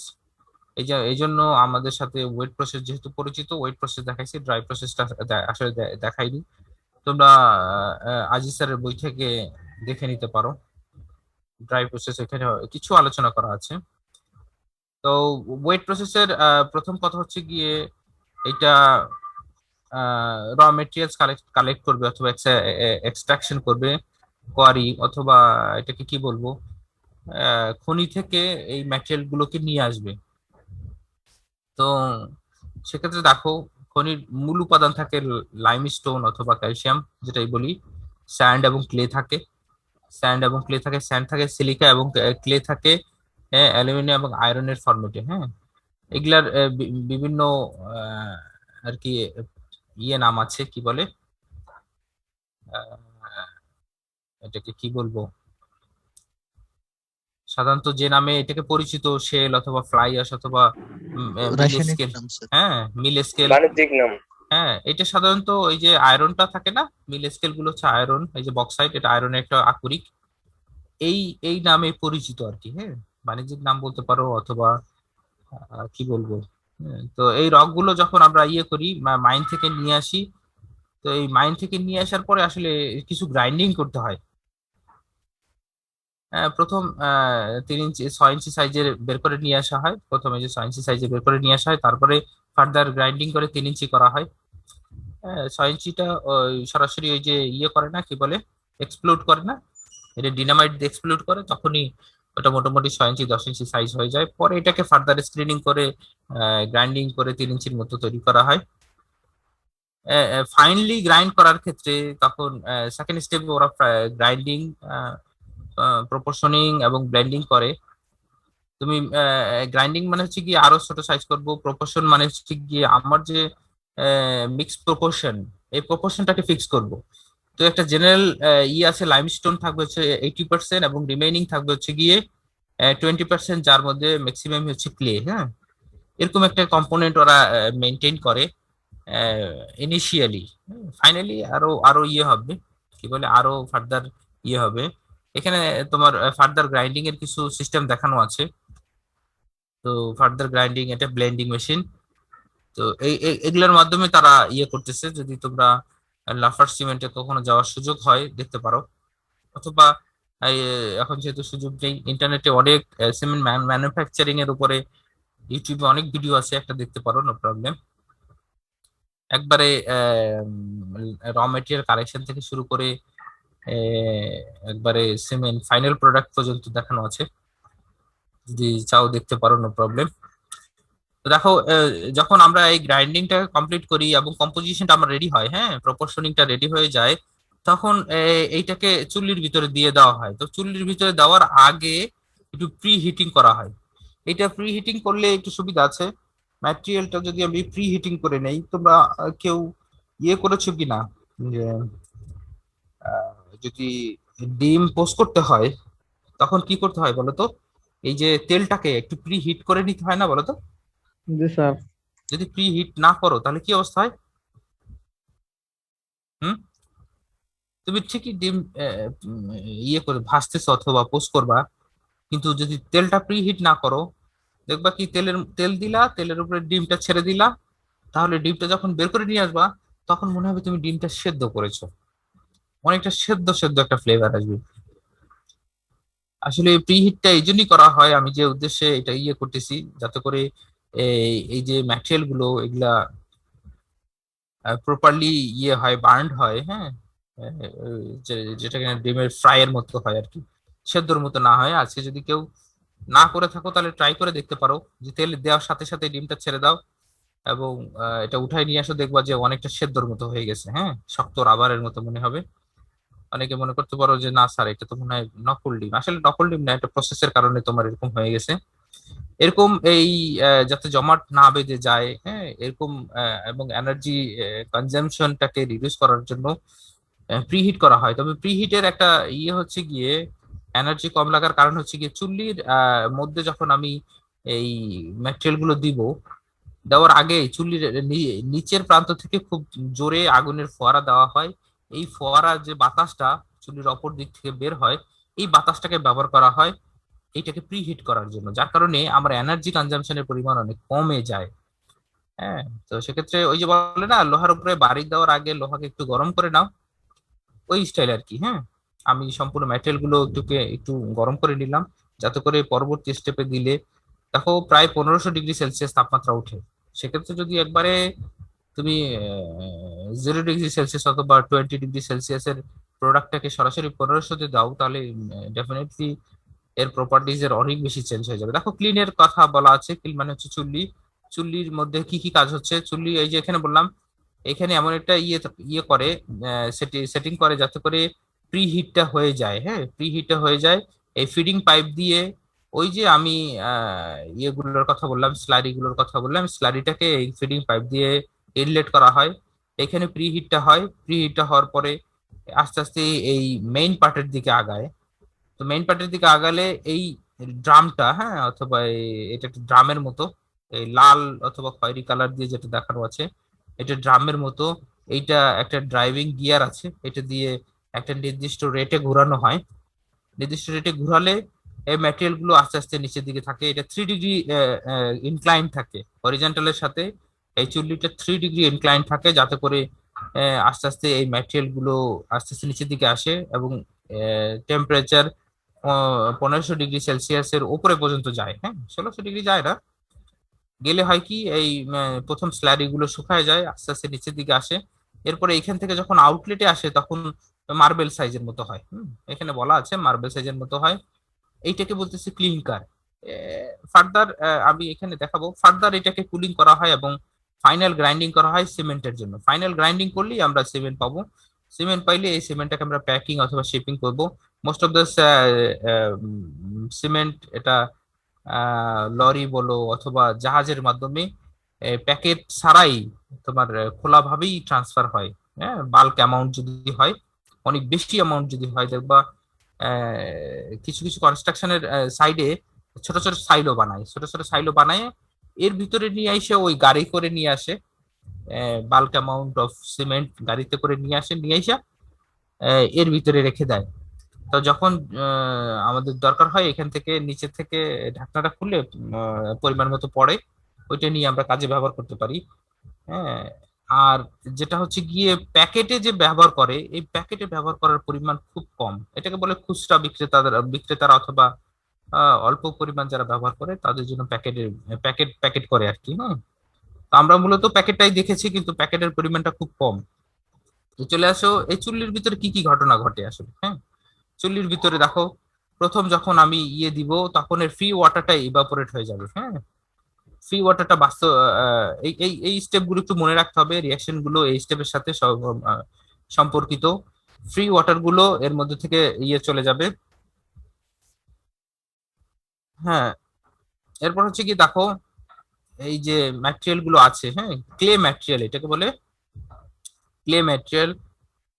এই জন্য আমাদের সাথে ওয়েট প্রসেস যেহেতু পরিচিত, ওয়েট প্রসেস দেখাইছি, ড্রাই প্রসেসটা আসলে দেখাইনি। তোমরা আজি স্যারের বই থেকে দেখে নিতে পারো, ড্রাই প্রসেস এখানে কিছু আলোচনা করা আছে। তো ওয়েট প্রসেসের প্রথম কথা হচ্ছে গিয়ে, এটা র মেটেরিয়ালস কালেক্ট কালেক্ট করবে অথবা এক্সট্রাকশন করবে, কোয়ারি অথবা এটাকে কি বলবো, খনি থেকে এই ম্যাটেরিয়াল গুলোকে নিয়ে আসবে। তো সেক্ষেত্রে দেখো, খনির মূল উপাদান থাকে লাইমস্টোন অথবা ক্যালসিয়াম, যেটাই বলি, স্যান্ড এবং ক্লে থাকে। স্যান্ড থাকে সিলিকা, এবং ক্লে থাকে অ্যালুমিনিয়াম এবং আয়রনের ফরম্যাটে। হ্যাঁ, এগুলার বিভিন্ন আহ, আর কি নাম আছে, কি বলে, আহ, এটাকে কি বলবো, সাধারণত যে নামে এটাকে পরিচিত, শেল অথবা ফ্লাই অ্যাশ অথবা মিল রাসায়নিক স্কেল। নাম স্যার। হ্যাঁ, মিল স্কেল। বাণিজ্যিক নাম। হ্যাঁ, এটা সাধারণত ওই যে আয়রনটা থাকে না, মিল স্কেল গুলো হচ্ছে আয়রন, এই যে বক্সাইট, এটা আয়রনের একটা আকরিক, এই এই নামে পরিচিত আর কি। হ্যাঁ, বাণিজ্যিক নাম বলতে পারো, অথবা কি বলবো। হ্যাঁ, তো এই রক গুলো যখন আমরা ইয়ে করি, মাইন থেকে নিয়ে আসি, তো এই মাইন থেকে নিয়ে আসার পরে আসলে কিছু গ্রাইন্ডিং করতে হয়। প্রথম 3 ইঞ্চি 6 ইঞ্চি সাইজের বের করে নিয়ে আসা হয়, প্রথমে যে 6 ইঞ্চি সাইজে বের করে নিয়ে আসা হয়, তারপরে ফার্দার গ্রাইন্ডিং করে 3 ইঞ্চি করা হয়। 6 ইঞ্চিটা ওই সরাসরি ওই যে ইয়ে করে না, কি বলে, এক্সপ্লোড করে না, এটা ডিনামাইট দিয়ে এক্সপ্লোড করে, তখনই ওটা মোটামুটি 6 ইঞ্চি 10 ইঞ্চি সাইজ হয়ে যায়। পরে এটাকে ফার্দার স্ক্রিনিং করে গ্রাইন্ডিং করে 3 ইঞ্চির মতো তৈরি করা হয়। ফাইনলি গ্রাইন্ড করার ক্ষেত্রে তখন সেকেন্ড স্টেপে ওরা গ্রাইন্ডিং, প্রপোর্শনিং এবং ব্লেন্ডিং করে। তুমি গ্রাইন্ডিং মানে হচ্ছে কি আরো ছোট সাইজ করব, প্রপোর্শন মানে হচ্ছে গিয়ে আমার যে মিক্স প্রপোর্শন, এই প্রপোর্শনটাকে ফিক্স করব। তো একটা জেনারেল আছে, লাইমস্টোন থাকবে হচ্ছে 80%, এবং রিমেইনিং থাকবে হচ্ছে গিয়ে 20%, যার মধ্যে ম্যাক্সিমাম হচ্ছে ক্লে। হ্যাঁ, এরকম একটা কম্পোনেন্ট ওরা মেনটেন করে ইনিশিয়ালি। ফাইনালি আরো আরো ইয়ে হবে, কি বলে, আরো ফার্দার ইয়ে হবে। এখানে তোমার ফার্দার গ্রাইন্ডিং এর কিছু সিস্টেম দেখানো আছে। তো ফার্দার গ্রাইন্ডিং, এটা ব্লেন্ডিং মেশিন। তো এগুলোর মাধ্যমে তারা ইয়ে করতেছে। যদি তোমরা লাফার সিমেন্টে কখনো যাওয়ার সুযোগ হয় দেখতে পারো, অথবা এই, এখন যেহেতু সুযোগ নেই, ইন্টারনেটে অনেক সিমেন্ট ম্যানুফ্যাকচারিং এর উপরে ইউটিউবে অনেক ভিডিও আছে, একটা দেখতে পারো, নো প্রবলেম। একবারে র মেটেরিয়াল কালেকশন থেকে শুরু করে একবারে সিমেন্ট ফাইনাল প্রোডাক্ট পর্যন্ত দেখানো আছে, যদি চাও দেখতে পারো, নো প্রবলেম। তো দেখো, যখন আমরা এই গ্রাইন্ডিংটা কমপ্লিট করি এবং কম্পোজিশনটা আমার রেডি হয়, হ্যাঁ, প্রপোর্শনিংটা রেডি হয়ে যায়, তখন এইটাকে চুল্লির ভিতরে দিয়ে দেওয়া হয়। তো চুল্লির ভিতরে দেওয়ার আগে একটু প্রি হিটিং করা হয়। এটা প্রি হিটিং করলে একটু সুবিধা আছে, ম্যাটেরিয়ালটা যদি আমি প্রি হিটিং করে নেই, তোমরা কেউ ইয়ে করেছো কিনা, যে আহ, যদি ডিম পোস্ট করতে হয়, তখন কি করতে হয় বলো তো, এই যে তেলটাকে একটু প্রি হিট করে নিতে হয় না, বলো তো? জি স্যার। যদি প্রি হিট না করো তাহলে কি অবস্থা হয়? হুম, তুমি ঠিকই ডিম ইয়ে করে ভাজতেছো অথবা পোস্ট করবা, কিন্তু যদি তেলটা প্রিহিট না করো, দেখবা কি তেল দিলা, তেলের উপরে ডিমটা ছেড়ে দিলা, তাহলে ডিমটা যখন বের করে নিয়ে আসবা তখন মনে হবে তুমি ডিমটা সেদ্ধ করেছো, অনেকটা সেদ্ধ সেদ্ধ একটা ফ্লেভার আসবে। আসলে প্রিহিটটা এই জন্যই করা হয়, আমি যে উদ্দেশ্যে এটা করতেছি, যাতে করে এই যে ম্যাটেরিয়াল গুলো এগুলা প্রপারলি হয়, বার্নড হয়, হ্যাঁ। যেটা কিনা ডিমের ফ্রাই এর মতো হয় আর কি, সেদ্ধর মতো না হয়। আজকে যদি কেউ না করে থাকো তাহলে ট্রাই করে দেখতে পারো, যে তেল দেওয়ার সাথে সাথে ডিমটা ছেড়ে দাও এবং এটা উঠায় নিয়ে আসো, দেখবা যে অনেকটা সেদ্ধর মতো হয়ে গেছে, হ্যাঁ, শক্ত রাবারের মতো মনে হবে। অনেকে মনে করতে পারো যে না স্যার, এটা তো মনে হয় নকল ডিম। আসলে নকল ডিম না, এটা প্রসেসের কারণে তোমার এরকম হয়ে গেছে। এরকম যাতে জমাট না বেঁধে যায়, হ্যাঁ, এরকম এবং এনার্জি কনজাম্পশনটাকে রিডিউস করার জন্য প্রিহিট করা হয়। তবে প্রিহিটের একটা হচ্ছে গিয়ে, এনার্জি কম লাগার কারণ হচ্ছে গিয়ে চুল্লির মধ্যে যখন আমি এই ম্যাটেরিয়াল গুলো দিব, দেওয়ার আগে চুল্লির নিচের প্রান্ত থেকে খুব জোরে আগুনের ফোয়ারা দেওয়া হয়। এই ফোয়ারা যে বাতাসটা চুল্লির অপর দিক থেকে বের হয়, এই বাতাসটাকে ব্যবহার করা হয় এইটাকে প্রিহিট করার জন্য, যার কারণে আমার এনার্জি কনজাম্পশনের পরিমাণ অনেক কমে যায়। হ্যাঁ, তো সেক্ষেত্রে ওই যে বলে না, লোহার উপরে বাড়ি দেওয়ার আগে লোহাকে একটু গরম করে নাও, ওই স্টাইল আর কি। হ্যাঁ, আমি সম্পূর্ণ ম্যাটেরিয়াল গুলো একটু গরম করে নিলাম, যাতে করে পরবর্তী স্টেপে দিলে দেখো প্রায় 1500 ডিগ্রি সেলসিয়াস তাপমাত্রা উঠে। সেক্ষেত্রে যদি একবারে তুমি 0 ডিগ্রি সেলসিয়াস অথবা 20 ডিগ্রি সেলসিয়াসের প্রোডাক্টটাকে সরাসরি 1500-তে দাও, তাহলে ডেফিনেটলি এর প্রপার্টিজ এর অনেক বেশি চেঞ্জ হয়ে যাবে। দেখো ক্লিনের কথা বলা আছে, ক্লিন মানে হচ্ছে চুল্লি। চুল্লির মধ্যে কি কি কাজ হচ্ছে, চুল্লি এই যে এখানে বললাম, এখানে এমন একটা করে, সেটিং করে যাতে করে প্রি হিটটা হয়ে যায়। হ্যাঁ, প্রি হিটটা হয়ে যায় এই ফিডিং পাইপ দিয়ে। ওই যে আমি ইয়েগুলোর কথা বললাম, স্লারি গুলোর কথা বললাম, স্লারিটাকে এই ফিডিং পাইপ দিয়ে ইনলেট করা হয়, এখানে প্রি হিটটা হয়। প্রি হিটটা হওয়ার পরে আস্তে আস্তে এই মেইন পার্টের দিকে আগায়। তো মেইন পার্টের দিকে আগালে এই ড্রামটা, হ্যাঁ, অথবা এটা একটা ড্রামের মতো, এই লাল অথবা খয়েরি কালার দিয়ে যেটা দেখানো আছে, এটা ড্রামের মতো। এইটা একটা ড্রাইভিং গিয়ার আছে, এটা দিয়ে একটা নির্দিষ্ট রেটে ঘোরানো হয়। নির্দিষ্ট রেটে ঘোরালে এই ম্যাটেরিয়াল গুলো আস্তে আস্তে নিচের দিকে থাকে। এটা 3 ডিগ্রি ইনক্লাইন থাকে হরিজন্টালের সাথে, এই চুল্লিটা 3 ডিগ্রি ইনক্লাইন থাকে, যাতে করে আস্তে আস্তে এই ম্যাটেরিয়াল গুলো আস্তে আস্তে নিচের দিকে আসে এবং টেম্পারেচার 1500 ডিগ্রি সেলসিয়াসের উপরে পর্যন্ত যায়। হ্যাঁ, 1600 ডিগ্রি যায় না, গেলে হয় কি এই প্রথম স্ল্যারি গুলো শুকায় যায়, আস্তে আস্তে নিচের দিকে আসে। এরপরে এখান থেকে যখন আউটলেটে আসে তখন মার্বেল সাইজের মতো হয়। এখানে বলা আছে মার্বেল সাইজের মতো হয়, এইটাকে বলতেছে ক্লিনকার। ফার্দার আমি এখানে দেখাবো, ফার্দার এটাকে কুলিং করা হয় এবং ফাইনাল গ্রাইন্ডিং করা হয় সিমেন্টের জন্য। ফাইনাল গ্রাইন্ডিং করলেই আমরা সিমেন্ট পাবো। সিমেন্ট পাইলে এই সিমেন্টটাকে আমরা প্যাকিং অথবা শিপিং করব। মোস্ট অফ দ্য সিমেন্ট এটা লরি বলো অথবা জাহাজের মাধ্যমে প্যাকেট ছাড়াই তোমার খোলাভাবেই ট্রান্সফার হয়। হ্যাঁ, বাল্ক অ্যামাউন্ট যদি হয়, অনেক বেশি অ্যামাউন্ট যদি হয়, দেখবা কিছু কিছু কনস্ট্রাকশনের সাইডে ছোট ছোট সাইলো বানায়, ছোট ছোট সাইলো বানায়, এর ভিতরে নিয়ে এসে ওই গাড়ি করে নিয়ে আসে, বাল্ক অ্যামাউন্ট অফ সিমেন্ট গাড়িতে করে নিয়ে আসে, নিয়ে এসে এর ভিতরে রেখে দেয়। তো যখন আমাদের দরকার হয় এখান থেকে নিচে থেকে ঢাকনাটা খুলে পরিমাণ মতো পড়ে, ওইটা নিয়ে আমরা কাজে ব্যবহার করতে পারি। হ্যাঁ, আর যেটা হচ্ছে গিয়ে প্যাকেটে যে ব্যবহার করে, এই প্যাকেটে ব্যবহার করার পরিমাণ খুব কম। এটাকে বলে খুচরা বিক্রেতারা অথবা অল্প পরিমাণ যারা ব্যবহার করে তাদের জন্য প্যাকেট প্যাকেট করে আর কি। হ্যাঁ, তো আমরা মূলত প্যাকেটটাই দেখেছি, কিন্তু প্যাকেটের পরিমাণটা খুব কম। তো চলে আসো এই চুল্লির ভিতরে কি কি ঘটনা ঘটে আসলে। হ্যাঁ, চুল্লির ভিতরে দেখো, প্রথম যখন আমি দিব তখন এর ফ্রি ওয়াটারটা ইভাপোরেট হয়ে যাবে। হ্যাঁ, ফ্রি ওয়াটারটা বাস্তব, এই স্টেপ গুলো একটু মনে রাখতে হবে, রিয়াকশন গুলো এই স্টেপের সাথে সম্পর্কিত। ফ্রি ওয়াটার গুলো এর মধ্যে থেকে চলে যাবে। হ্যাঁ, এরপর হচ্ছে কি দেখো, এই যে ম্যাটেরিয়াল গুলো আছে, হ্যাঁ, ক্লে ম্যাটেরিয়াল এটাকে বলে, ক্লে ম্যাটেরিয়াল।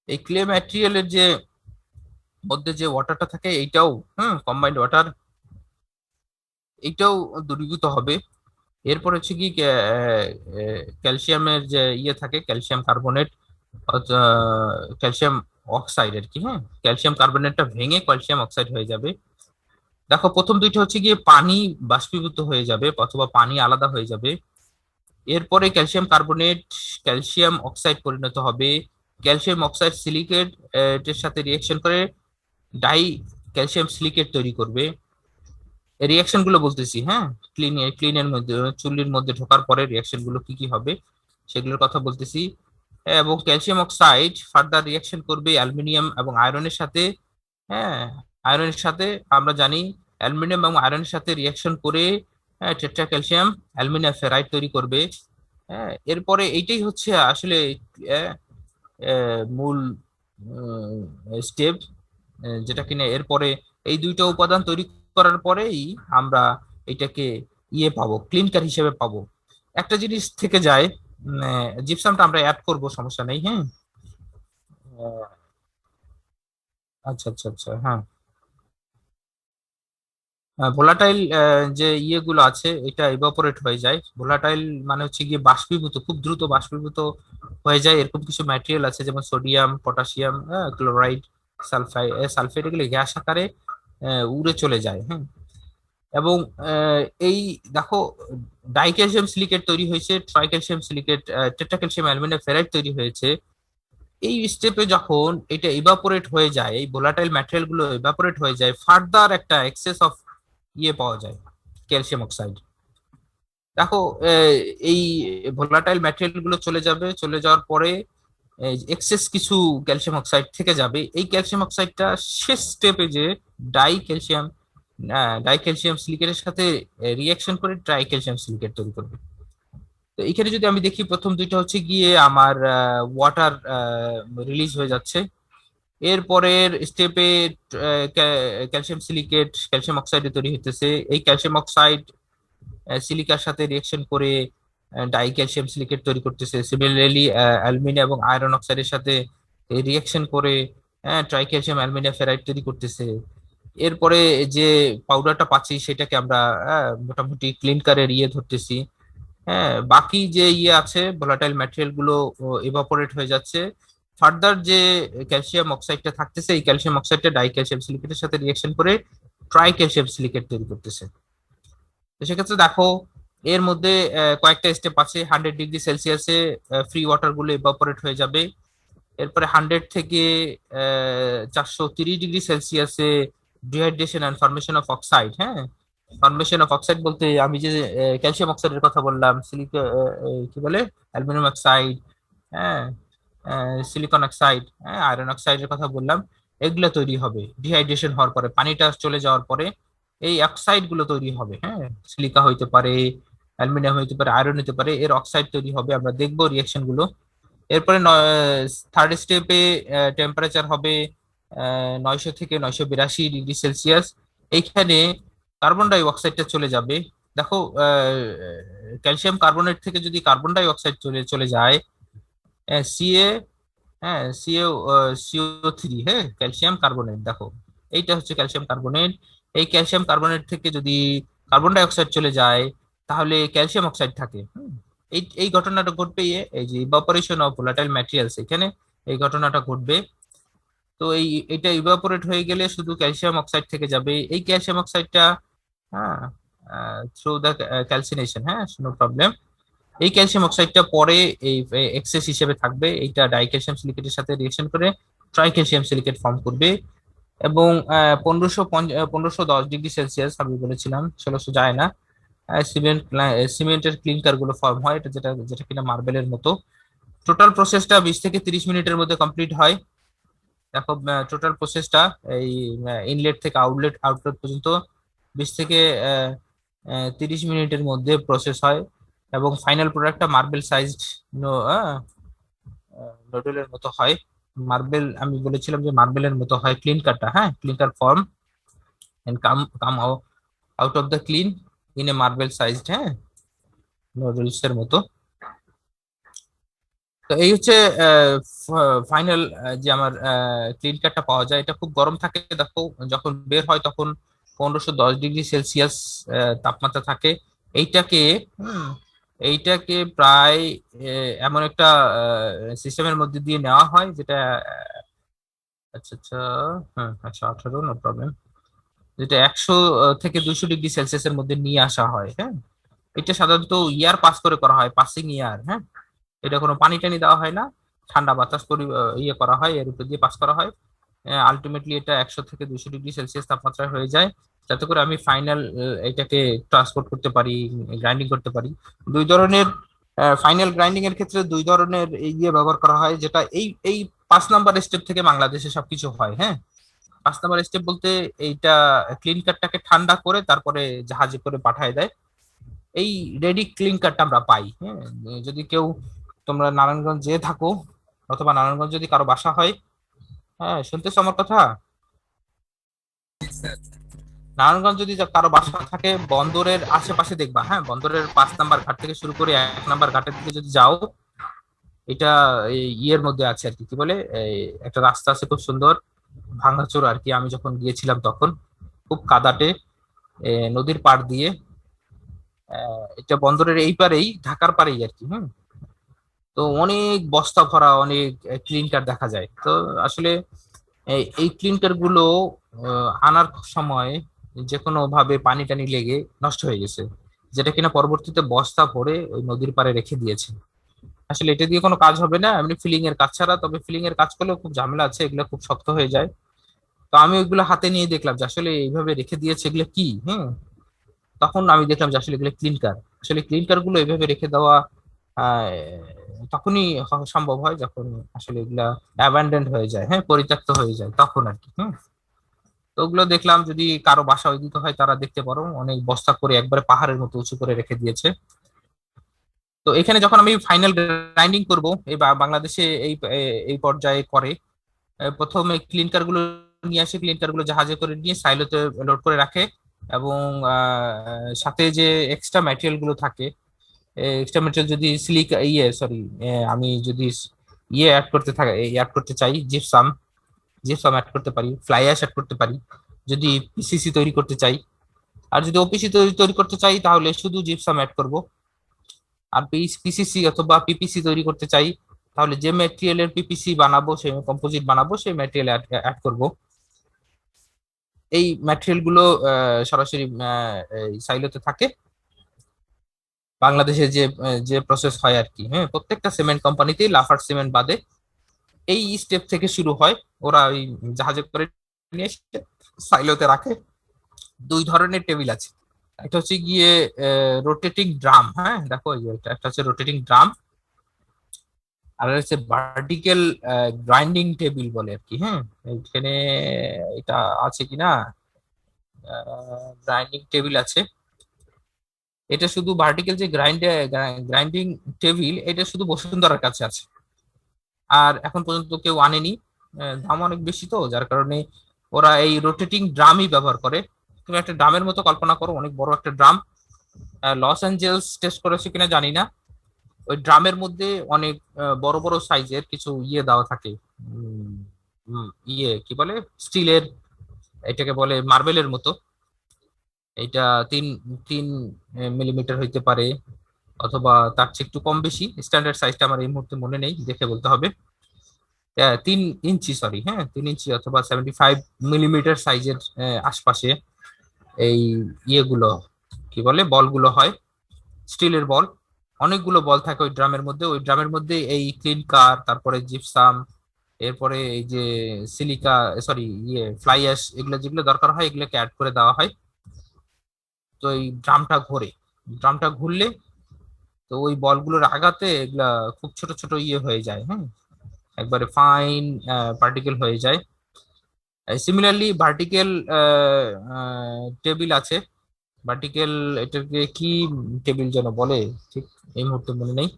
এই ক্লে ম্যাটেরিয়ালের যে মধ্যে যে ওয়াটারটা থাকে, এইটাও, কম্বাইন্ড ওয়াটার, এইটাও দ্রবীভূত হবে। এরপর হচ্ছে কি ক্যালসিয়ামের যে থাকে, ক্যালসিয়াম কার্বনেট, ক্যালসিয়াম অক্সাইড আর কি। হ্যাঁ, ক্যালসিয়াম কার্বনেটটা ভেঙে ক্যালসিয়াম অক্সাইড হয়ে যাবে। দেখো প্রথম দুইটা হচ্ছে গিয়ে পানি বাষ্পীভূত হয়ে যাবে অথবা পানি আলাদা হয়ে যাবে। এরপরে ক্যালসিয়াম কার্বনেট ক্যালসিয়াম অক্সাইড পরিণত হবে। ক্যালসিয়াম অক্সাইড সিলিকেট এর সাথে রিয়েকশন করে ডাই ক্যালসিয়াম সিলিকেট তৈরি করবে। রিয়াকশন গুলো বলতেছি, হ্যাঁ। ক্লিনের মধ্যে চুল্লির মধ্যে ঢোকার পরে রিয়াকশন গুলো কি কি হবে সেগুলোর কথা বলতেছি। এবং ক্যালসিয়াম অক্সাইড ফার্দার রিয়াকশন করবে অ্যালুমিনিয়াম এবং আয়রনের সাথে। হ্যাঁ, আয়রনের সাথে আমরা জানি অ্যালুমিনিয়াম এবং আয়রনের সাথে রিয়াকশন করে টেট্রা ক্যালসিয়াম অ্যালুমিনিয়াম ফেরাইড তৈরি করবে। হ্যাঁ, এরপরে এইটাই হচ্ছে আসলে আহ, মূল স্টেপ, যেটা কিনা এরপরে এই দুইটা উপাদান তৈরি করার পরেই আমরা এটাকে পাবো, ক্লিনকার হিসেবে পাবো। একটা জিনিস থেকে যায়, জিপসামটা আমরা অ্যাড করব, সমস্যা নেই, হ্যাঁ। আহ, আচ্ছা আচ্ছা আচ্ছা, হ্যাঁ। ভোলাটাইল যে ইয়েগুলো আছে এটা ইভাপোরেট হয়ে যায়। ভোলাটাইল মানে হচ্ছে গিয়ে বাষ্পীভূত, খুব দ্রুত বাষ্পীভূত হয়ে যায়, এরকম কিছু ম্যাটেরিয়াল আছে যেমন সোডিয়াম, পটাশিয়াম, ক্লোরাইড, সালফেট, এগুলো গ্যাস আকারে উড়ে চলে যায়, হ্যাঁ। এবং এই দেখো ডাইক্যালসিয়াম সিলিকেট তৈরি হয়েছে, ট্রাইক্যালসিয়াম সিলিকেট, টেট্রাক্যালসিয়াম অ্যালুমিনিয়াম ফেরাইড তৈরি হয়েছে। এই স্টেপে যখন এটা ইভাপোরেট হয়ে যায়, এই ভোলাটাইল ম্যাটেরিয়াল গুলো ইভাপোরেট হয়ে যায়, ফার্দার একটা এক্সেস অফ পাওয়া যায়, ক্যালসিয়াম অক্সাইড। দেখো এই ভোলাটাইল ম্যাটেরিয়াল গুলো চলে যাবে, চলে যাওয়ার পরে এক্সেস কিছু ক্যালসিয়াম অক্সাইড থেকে যাবে। এই ক্যালসিয়াম অক্সাইডটা শেষ স্টেপে যে ডাই ক্যালসিয়াম ডাই ক্যালসিয়াম সিলিকেটের সাথে রিয়াকশন করে ট্রাই ক্যালসিয়াম সিলিকেট তৈরি করবে। তো এখানে যদি আমি দেখি প্রথম দুইটা হচ্ছে গিয়ে আমার ওয়াটার রিলিজ হয়ে যাচ্ছে। এরপরের স্টেপে ক্যালসিয়াম সিলিকেট ক্যালসিয়াম অক্সাইডে তৈরি হইতেছে। এই ক্যালসিয়াম অক্সাইড সিলিকার সাথে রিয়েকশন করে ডাই ক্যালসিয়াম সিলিকেট তৈরি করতেছে। সিমিলারলি অ্যালুমিনিয়াম এবং আয়রন অক্সাইডের সাথে রিয়েকশন করে ট্রাই ক্যালসিয়াম অ্যালুমিনিয়াম ফেরাইড তৈরি করতেছে। এরপরে যে পাউডারটা পাচ্ছি সেটাকে আমরা মোটামুটি ক্লিনকারের ধরতেছি। হ্যাঁ, বাকি যে আছে ভোলাটাইল ম্যাটেরিয়াল গুলো ইভাপোরেট হয়ে যাচ্ছে। ফার্দার যে ক্যালসিয়াম অক্সাইডটা থাকতেছে, এই ক্যালসিয়াম অক্সাইডটা ডাই ক্যালসিয়াম সিলিকেটের সাথে রিয়েকশন করে ট্রাই ক্যালসিয়াম সিলিকেট তৈরি করতেছে। তো সেক্ষেত্রে দেখো এর মধ্যে কয়েকটা স্টেপ আছে। 100 ডিগ্রি সেলসিয়াসে ফ্রি ওয়াটার গুলো ইভাপোরেট হয়ে যাবে। এরপরে 100 থেকে 430 ডিগ্রি সেলসিয়াসে dehydration and formation of oxide. হ্যাঁ, ফর্মেশন অফ অক্সাইড বলতে আমি যে ক্যালসিয়াম অক্সাইডের কথা বললাম, কি বলে, অ্যালুমিনিয়াম অক্সাইড, হ্যাঁ, সিলিকন অক্সাইড, হ্যাঁ, আয়রন অক্সাইডের কথা বললাম। এগুলো তৈরি হবে ডিহাইড্রেশন হওয়ার পরে, পানিটা চলে যাওয়ার পরে এই অক্সাইড গুলো তৈরি হবে। হ্যাঁ, সিলিকা হইতে পারে, অ্যালুমিনিয়াম হইতে পারে, আয়রন হইতে পারে, এর অক্সাইড তৈরি হবে, আমরা দেখবো রিয়াকশন গুলো। এরপরে থার্ড স্টেপে টেম্পারেচার হবে 900 থেকে 982 ডিগ্রি সেলসিয়াস। এইখানে কার্বন ডাই অক্সাইডটা চলে যাবে। দেখো ক্যালসিয়াম কার্বনেট থেকে যদি কার্বন ডাই অক্সাইড চলে চলে যায়, সিএ, হ্যাঁ, সিও3, হ্যাঁ, ক্যালসিয়াম কার্বনেট, দেখো এইটা হচ্ছে ক্যালসিয়াম কার্বনেট। এই ক্যালসিয়াম কার্বনেট থেকে যদি কার্বন ডাই অক্সাইড চলে যায় তাহলে ক্যালসিয়াম অক্সাইড থাকে। এই এই ঘটনাটা ঘটবে এই যে ইভাপোরেশন অফ ভোলাটাইল ম্যাটেরিয়ালস, এখানে এই ঘটনাটা ঘটবে। তো এটা ইভাপোরেট হয়ে গেলে শুধু ক্যালসিয়াম অক্সাইড থেকে যাবে। এই ক্যালসিয়াম অক্সাইডটা, হ্যাঁ, থ্রু দ্য ক্যালসিনেশন, হ্যাঁ, নো প্রবলেম, এই ক্যালসিয়াম অক্সাইডটা পরে এই এক্সেস হিসেবে থাকবে। এইটা ডাইক্যালসিয়াম সিলিকেটের সাথে রিয়েকশন করে ট্রাইক্যালসিয়াম সিলিকেট ফর্ম করবে। এবং 1510 ডিগ্রি সেলসিয়াস আমি বলেছিলাম, 1600 যায় না, সিমেন্টের ক্লিনকার গুলো ফর্ম হয়, এটা যেটা যেটা কিনা মার্বেলের মতো। টোটাল প্রসেসটা 20 থেকে 30 মিনিটের মধ্যে কমপ্লিট হয়। দেখো টোটাল প্রসেসটা এই ইনলেট থেকে আউটলেট পর্যন্ত 20 থেকে 30 মিনিটের মধ্যে প্রসেস হয়। এবং ফাইনাল প্রোডাক্টটা মার্বেল সাইজড নোডলের মতো হয়। মার্বেল, আমি বলেছিলাম যে মার্বেলের মতো হয় ক্লিনকারটা, হ্যাঁ, clinker form and come out of the kiln in a marble sized, হ্যাঁ, নোডলস এর মতো। তো এই হচ্ছে ফাইনাল যে আমার ক্লিন কাটটা পাওয়া যায়। এটা খুব গরম থাকে, দেখো যখন বের হয় তখন 1510 ডিগ্রি সেলসিয়াস তাপমাত্রা থাকে। এইটাকে হুম, এইটাকে প্রায় এমন একটা সিস্টেমের মধ্যে দিয়ে নেওয়া হয় যেটা আচ্ছা আচ্ছা, হ্যাঁ, আচ্ছা 18, নো প্রবলেম। যেটা 100 থেকে 200 ডিগ্রি সেলসিয়াসের মধ্যে নিয়ে আসা হয়। হ্যাঁ, এটা সাধারণত ইয়ার পাস করে করা হয়, পাসিং ইয়ার। হ্যাঁ, এটা কোনো পানি টানি দেওয়া হয় না, ঠান্ডা বাতাস ইয়ে করা হয়, এর উপর দিয়ে পাস করা হয়। আলটিমেটলি এটা 100 থেকে 200 ডিগ্রি সেলসিয়াস তাপমাত্রায় হয়ে যায়, যাতে করে আমি ফাইনাল এটাকে ট্রান্সপোর্ট করতে পারি, গ্রাইন্ডিং করতে পারি। দুই ধরনের ফাইনাল গ্রাইন্ডিং এর ক্ষেত্রে দুই ধরনের ইয়ে ব্যবহার করা হয়, যেটা এই এই 5 নাম্বার স্টেপ থেকে বাংলাদেশে সবকিছু হয়। হ্যাঁ, 5 নাম্বার স্টেপ বলতে এইটা ক্লিনকারটাকে ঠান্ডা করে তারপরে জাহাজে করে পাঠায় দেয়। এই রেডি ক্লিনকারটা আমরা পাই। হ্যাঁ, যদি কেউ তোমরা নারায়ণগঞ্জ যেয়ে থাকো, অথবা নারায়ণগঞ্জ যদি কারো বাসা হয়, হ্যাঁ শুনতেছো আমার কথা, নারায়ণগঞ্জ যদি কারো বাসা থাকে, বন্দরের আশেপাশে দেখবা, হ্যাঁ বন্দরের 5 নাম্বার ঘাট থেকে শুরু করে 1 নাম্বার ঘাটের দিকে যদি যাও, এটা এই ইয়ের মধ্যে আছে আর কি, কি বলে, এই একটা রাস্তা আছে খুব সুন্দর, ভাঙাচোরা আর কি। আমি যখন গিয়েছিলাম তখন খুব কাদাটে, নদীর পাড় দিয়ে, এটা বন্দরের এই পারেই, ঢাকার পারেই আর কি। হুম, তো অনেক বস্তা ভরা অনেক ক্লিনকার দেখা যায়। তো আসলে এই ক্লিনকার গুলো আনার সময় যে কোনো ভাবে পানি টানি লেগে নষ্ট হয়ে গেছে, যেটা কিনা পরবর্তীতে বস্তা ভরে ওই নদীর পাড়ে রেখে দিয়েছে। আসলে এটা দিয়ে কোনো কাজ হবে না এমনি ফিলিং এর কাজ ছাড়া, তবে ফিলিং এর কাজ করলেও খুব ঝামেলা আছে, এগুলো খুব শক্ত হয়ে যায়। তো আমি ওইগুলো হাতে নিয়ে দেখলাম যে আসলে এইভাবে রেখে দিয়েছে, এগুলো কি। হ্যাঁ, তখন আমি দেখলাম যে আসলে এগুলো ক্লিনকার। আসলে ক্লিনকার গুলো এইভাবে রেখে দেওয়া আহ, তখনই সম্ভব হয় যখন আসলে এগুলা অ্যাবান্ডেন্ড হয়ে যায়, হ্যাঁ পরিত্যক্ত হয়ে যায়, তখন আর কি। হুম, তো ওগুলো দেখলাম, যদি কারো বাসা ওইদিকে হয় তারা দেখতে পারো, অনেক বস্তা করে একবারে পাহাড়ের মতো উঁচু করে রেখে দিয়েছে। তো এখানে যখন আমি ফাইনাল গ্রাইন্ডিং করব, এই বাংলাদেশে এই পর্যায়ে করে, প্রথমে ক্লিনকার গুলো নিয়ে আসে, ক্লিনকার গুলো জাহাজে করে নিয়ে সাইলোতে লোড করে রাখে, এবং সাথে যে এক্সট্রা ম্যাটেরিয়াল গুলো থাকে, এক্সট্রা মেটেরিয়াল যদি সিলিকা সরি, আমি যদি ইয়ে অ্যাড করতে থাকে অ্যাড করতে চাই, জিপসাম, জিপসাম অ্যাড করতে পারি, ফ্লাই অ্যাশ অ্যাড করতে পারি যদি পিসিসি তৈরি করতে চাই। আর যদি ওপিসি তৈরি তৈরি করতে চাই তাহলে শুধু জিপসাম অ্যাড করব। আর পিসিসি অথবা পিপিসি তৈরি করতে চাই তাহলে যে ম্যাটেরিয়ালের পিপিসি বানাবো, সেই কম্পোজিট বানাবো, সেই ম্যাটেরিয়াল অ্যাড করব। এই ম্যাটেরিয়াল গুলো সরাসরি এই সাইলোতে থাকে। বাংলাদেশে যে প্রসেস হয় আর কি, হ্যাঁ প্রত্যেকটা সিমেন্ট কোম্পানিতেই লাফার্জ সিমেন্ট বাদে এই স্টেপ থেকে শুরু হয়। ওরা ওই জাহাজে করে নিয়ে এসে সাইলোতে রাখে। দুই ধরনের টেবিল আছে, একটা হচ্ছে গিয়ে রোটেটিং ড্রাম। হ্যাঁ দেখো, এই যে একটা হচ্ছে রোটেটিং ড্রাম, আর হচ্ছে ভার্টিক্যাল গ্রাইন্ডিং টেবিল বলে আর কি। হ্যাঁ, এখানে এটা আছে কিনা, গ্রাইন্ডিং টেবিল আছে। এটা শুধু ভার্টিক্যাল যে গ্রাইন্ডিং টেবিল, এটা শুধু বসুন্ধরার কাছে আছে, আর এখন পর্যন্ত কেউ আনেনি। দাম অনেক বেশি, তো যার কারণে ওরা এই রোটেটিং ড্রামই ব্যবহার করে। তুমি একটা ড্রামের মতো কল্পনা করো, অনেক বড় একটা ড্রাম। লস অ্যাঞ্জেলস টেস্ট করেছে কিনা জানি না, ওই ড্রামের মধ্যে অনেক বড় বড় সাইজের কিছু ইয়ে দেওয়া থাকে। উম, কি বলে, স্টিলের, এটাকে বলে মার্বেলের মতো। এটা তিন তিন মিলিমিটার হইতে পারে, অথবা তার চেয়ে একটু কম বেশি। স্ট্যান্ডার্ড সাইজটা আমার এই মুহূর্তে মনে নেই, দেখে বলতে হবে। 3 ইঞ্চি, সরি, হ্যাঁ 3 ইঞ্চি অথবা 75 মিলিমিটার সাইজের আশপাশে এই ইয়েগুলো, কি বলে, বলগুলো হয়, স্টিলের বল। অনেকগুলো বল থাকে ওই ড্রামের মধ্যে। ওই ড্রামের মধ্যে এই ক্লিনকার, তারপরে জিপসাম, এরপরে এই যে সিলিকা, সরি ফ্লাই অ্যাশ, এগুলো যেগুলো দরকার হয় এগুলোকে অ্যাড করে দেওয়া হয়। তো এই ড্রামটা ঘোরে, ড্রামটা ঘুরলে তো ওই বলগুলোর আঘাতে এগুলা খুব ছোট ছোট ইয়ে হয়ে যায়। হ্যাঁ, একবারে ফাইন পার্টিকেল হয়ে যায়। সিমিলারলি ভার্টিক্যাল টেবিল আছে। ভার্টিক্যাল, এটাকে কি টেবিল যেন বলে, ঠিক এই মুহূর্তে মনে নেই,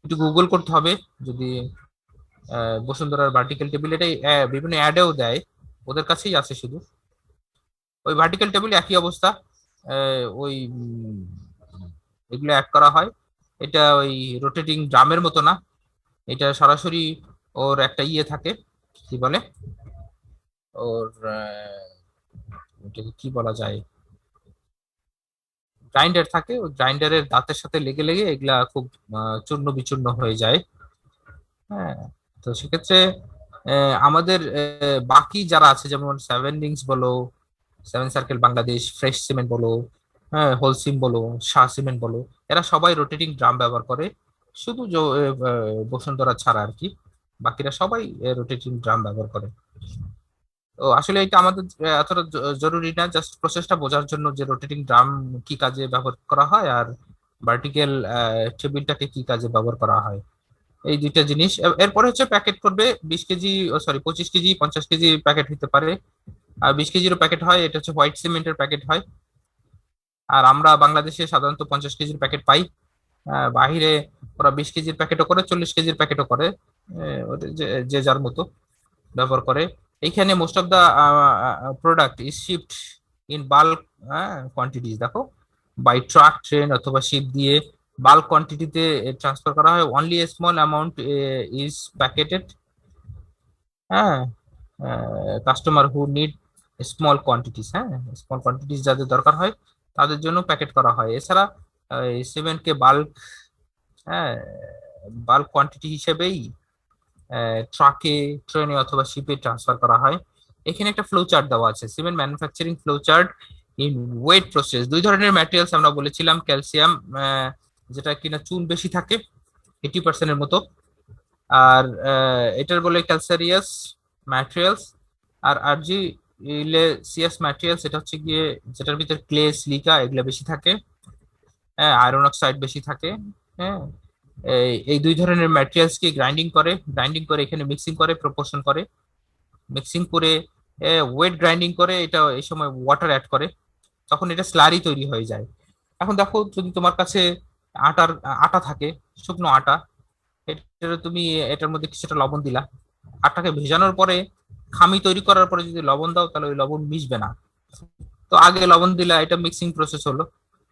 একটু গুগল করতে হবে। যদি বসুন্ধরার ভার্টিক্যাল টেবিল, এটাই বিভিন্ন অ্যাডেও দেয়, ওদের কাছেই আছে শুধু। ওই ভার্টিক্যাল টেবিল একই অবস্থা, ওই এগুলো অ্যাড করা হয়। এটা ওই রোটেটিং ড্রামের মতো না, এটা সরাসরি ওর একটা ইয়ে থাকে, কি বলে, ওর ওটাকে কি বলা যায়, গ্রাইন্ডার থাকে। ওই গ্রাইন্ডারের দাঁতের সাথে লেগে লেগে এগুলা খুব চূর্ণ বিচূর্ণ হয়ে যায়। হ্যাঁ, তো সেক্ষেত্রে আমাদের বাকি যারা আছে, যেমন সেভেন লিংস বলো, seven circle Bangladesh, fresh cement বলো, হ্যাঁ, হোলসিম বলো, শাহ সিমেন্ট বলো, এরা সবাই রোটেটিং ড্রাম ব্যবহার করে। শুধু বসুন্ধরা ছাড়া আর কি, বাকিরা সবাই রোটেটিং ড্রাম ব্যবহার করে। তো আসলে এটা আমাদের এতটা জরুরি না, জাস্ট প্রসেসটা বোঝার জন্য যে রোটেটিং ড্রাম কি কাজে ব্যবহার করা হয় আর ভার্টিক্যাল টেবিলটাকে কি কাজে ব্যবহার করা হয়, এই দুইটা জিনিস। এরপরে হচ্ছে প্যাকেট করবে 20 KG, sorry 25 KG, 50 KG packet হতে পারে। আর 20 কেজিরও প্যাকেট হয়, এটা হচ্ছে হোয়াইট সিমেন্টের প্যাকেট হয়। আর আমরা বাংলাদেশে সাধারণত 50 কেজির প্যাকেট পাই। বাহিরে ওরা 20 কেজির প্যাকেটও করে, 40 কেজির প্যাকেটও করে। ওদের যে যে যার মতো ব্যবহার করে। এইখানে most of the product is shipped in bulk quantities, দেখো, বাই ট্রাক, ট্রেন অথবা শিপ দিয়ে বাল্ক কোয়ান্টিটিতে ট্রান্সফার করা হয়। Only a small amount is packeted, হ্যাঁ, customer who need small quantities, হ্যাঁ, স্মল কোয়ান্টিটিস যাদের দরকার হয় তাদের জন্য প্যাকেট করা হয়। এছাড়া সিমেন্টকে বাল্ক, হ্যাঁ, বাল্ক কোয়ান্টিটি হিসেবেই ট্রাকে, ট্রেনে অথবা শিপে ট্রান্সফার করা হয়। এখানে একটা ফ্লো চার্ট দেওয়া আছে, cement manufacturing flow chart in wet process. দুই ধরনের ম্যাটেরিয়ালস আমরা বলেছিলাম, ক্যালসিয়াম, যেটা কিনা চুন বেশি থাকে 80%-এর মতো, আর এটার বলে ক্যালসারিয়াস ম্যাটেরিয়ালস। আর আর্জিলেসিয়াস ম্যাটেরিয়ালস, এটা হচ্ছে গিয়ে যেটার ভিতরে ক্লে, সিলিকা এগুলা বেশি থাকে, হ্যাঁ, আয়রন অক্সাইড বেশি থাকে, হ্যাঁ। এই দুই ধরনের ম্যাটেরিয়ালস কে গ্রাইন্ডিং করে এখানে মিক্সিং করে, প্রপোর্শন করে, মিক্সিং করে ওয়েট গ্রাইন্ডিং করে, এটা এই সময় ওয়াটার অ্যাড করে, তখন এটা স্লারি তৈরি হয়ে যায়। এখন দেখো, যদি তোমার কাছে আটার আটা থাকে, শুকনো আটা, এটা তুমি এটার মধ্যে কিছুটা লবণ দিলা, আটাকে ভেজানোর পরে খামি তৈরি করার পরে যদি লবণ দাও তাহলে ওই লবণ মিশবে না। তো আগে লবণ দিলা, এটা মিক্সিং প্রসেস হলো,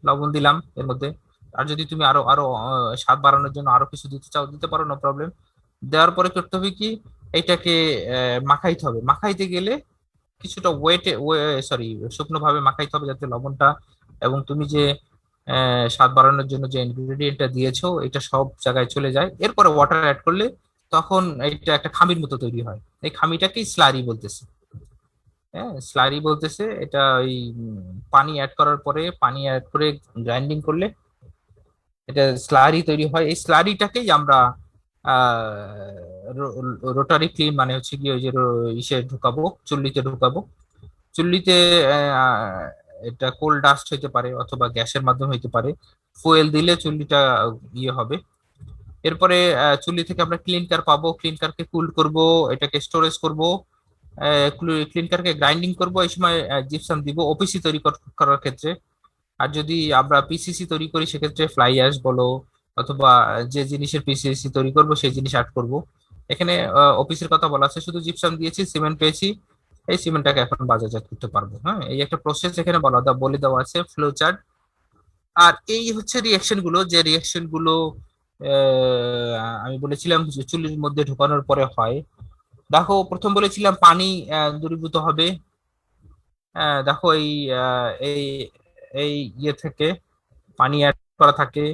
লবণ দিলাম এর মধ্যে। আর যদি তুমি আরো আরো স্বাদ বাড়ানোর জন্য আরো কিছু দিতে চাও দিতে পারো, নো প্রবলেম। দেওয়ার পরে করতে হবে কি, এইটাকে মাখাইতে হবে। মাখাইতে গেলে কিছুটা সরি, শুকনো ভাবে মাখাইতে হবে যাতে লবণটা এবং তুমি যে স্বাদ বাড়ানোর জন্য যে ইনগ্রেডিয়েন্টটা দিয়েছো এটা সব জায়গায় চলে যায়। এরপরে ওয়াটার অ্যাড করলে তখন এটা একটা খামির মতো তৈরি হয়। এই খামিটাকেই স্লারি বলতেছে। হ্যাঁ, স্লারি বলতেছে এটা। ওই পানি অ্যাড করার পরে, পানি অ্যাড করে গ্রাইন্ডিং করলে এটা স্লারি তৈরি হয়। এই স্লারিটাকেই আমরা রোটারি ক্লিন, মানে হচ্ছে কি ওই যে ইসে ঢুকাবো, চুল্লিতে ঢুকাবো। চুল্লিতে আহ, এটা কোল ডাস্ট হইতে পারে অথবা গ্যাসের মাধ্যমে হইতে পারে, ফুয়েল দিলে চুল্লিটা ইয়ে হবে। এরপরে চুল্লি থেকে আমরা ক্লিনকার পাবো, ক্লিনকারকে কুল করব, এটাকে স্টোরেজ করব, ক্লিনকারকে গ্রাইন্ডিং করব। এই সময় জিপসাম দিব ওপিসি তৈরি করার ক্ষেত্রে। আর যদি আমরা পিসিসি তৈরি করি সেক্ষেত্রে ফ্লাই অ্যাশ বলো অথবা যে জিনিসের পিসিসি তৈরি করব সেই জিনিস অ্যাড করব। এখানে অফিসের কথা বলা আছে, শুধু জিপসাম দিয়েছি, সিমেন্ট পেয়েছি, এই সিমেন্টটাকে এখন বাজারজাত করতে পারবো। হ্যাঁ, এই একটা প্রসেস এখানে বলে দেওয়া আছে, ফ্লো চার্ট। আর এই হচ্ছে রিয়াকশন গুলো, যে রিয়াকশন গুলো আমি বলেছিলাম যে চুল্লির মধ্যে ঢোকানোর পরে হয়। দেখো, প্রথম বলেছিলাম পানি দ্রবীভূত হবে। দেখো, এই এই ইয়ে থেকে পানি অ্যাড করা থাকে।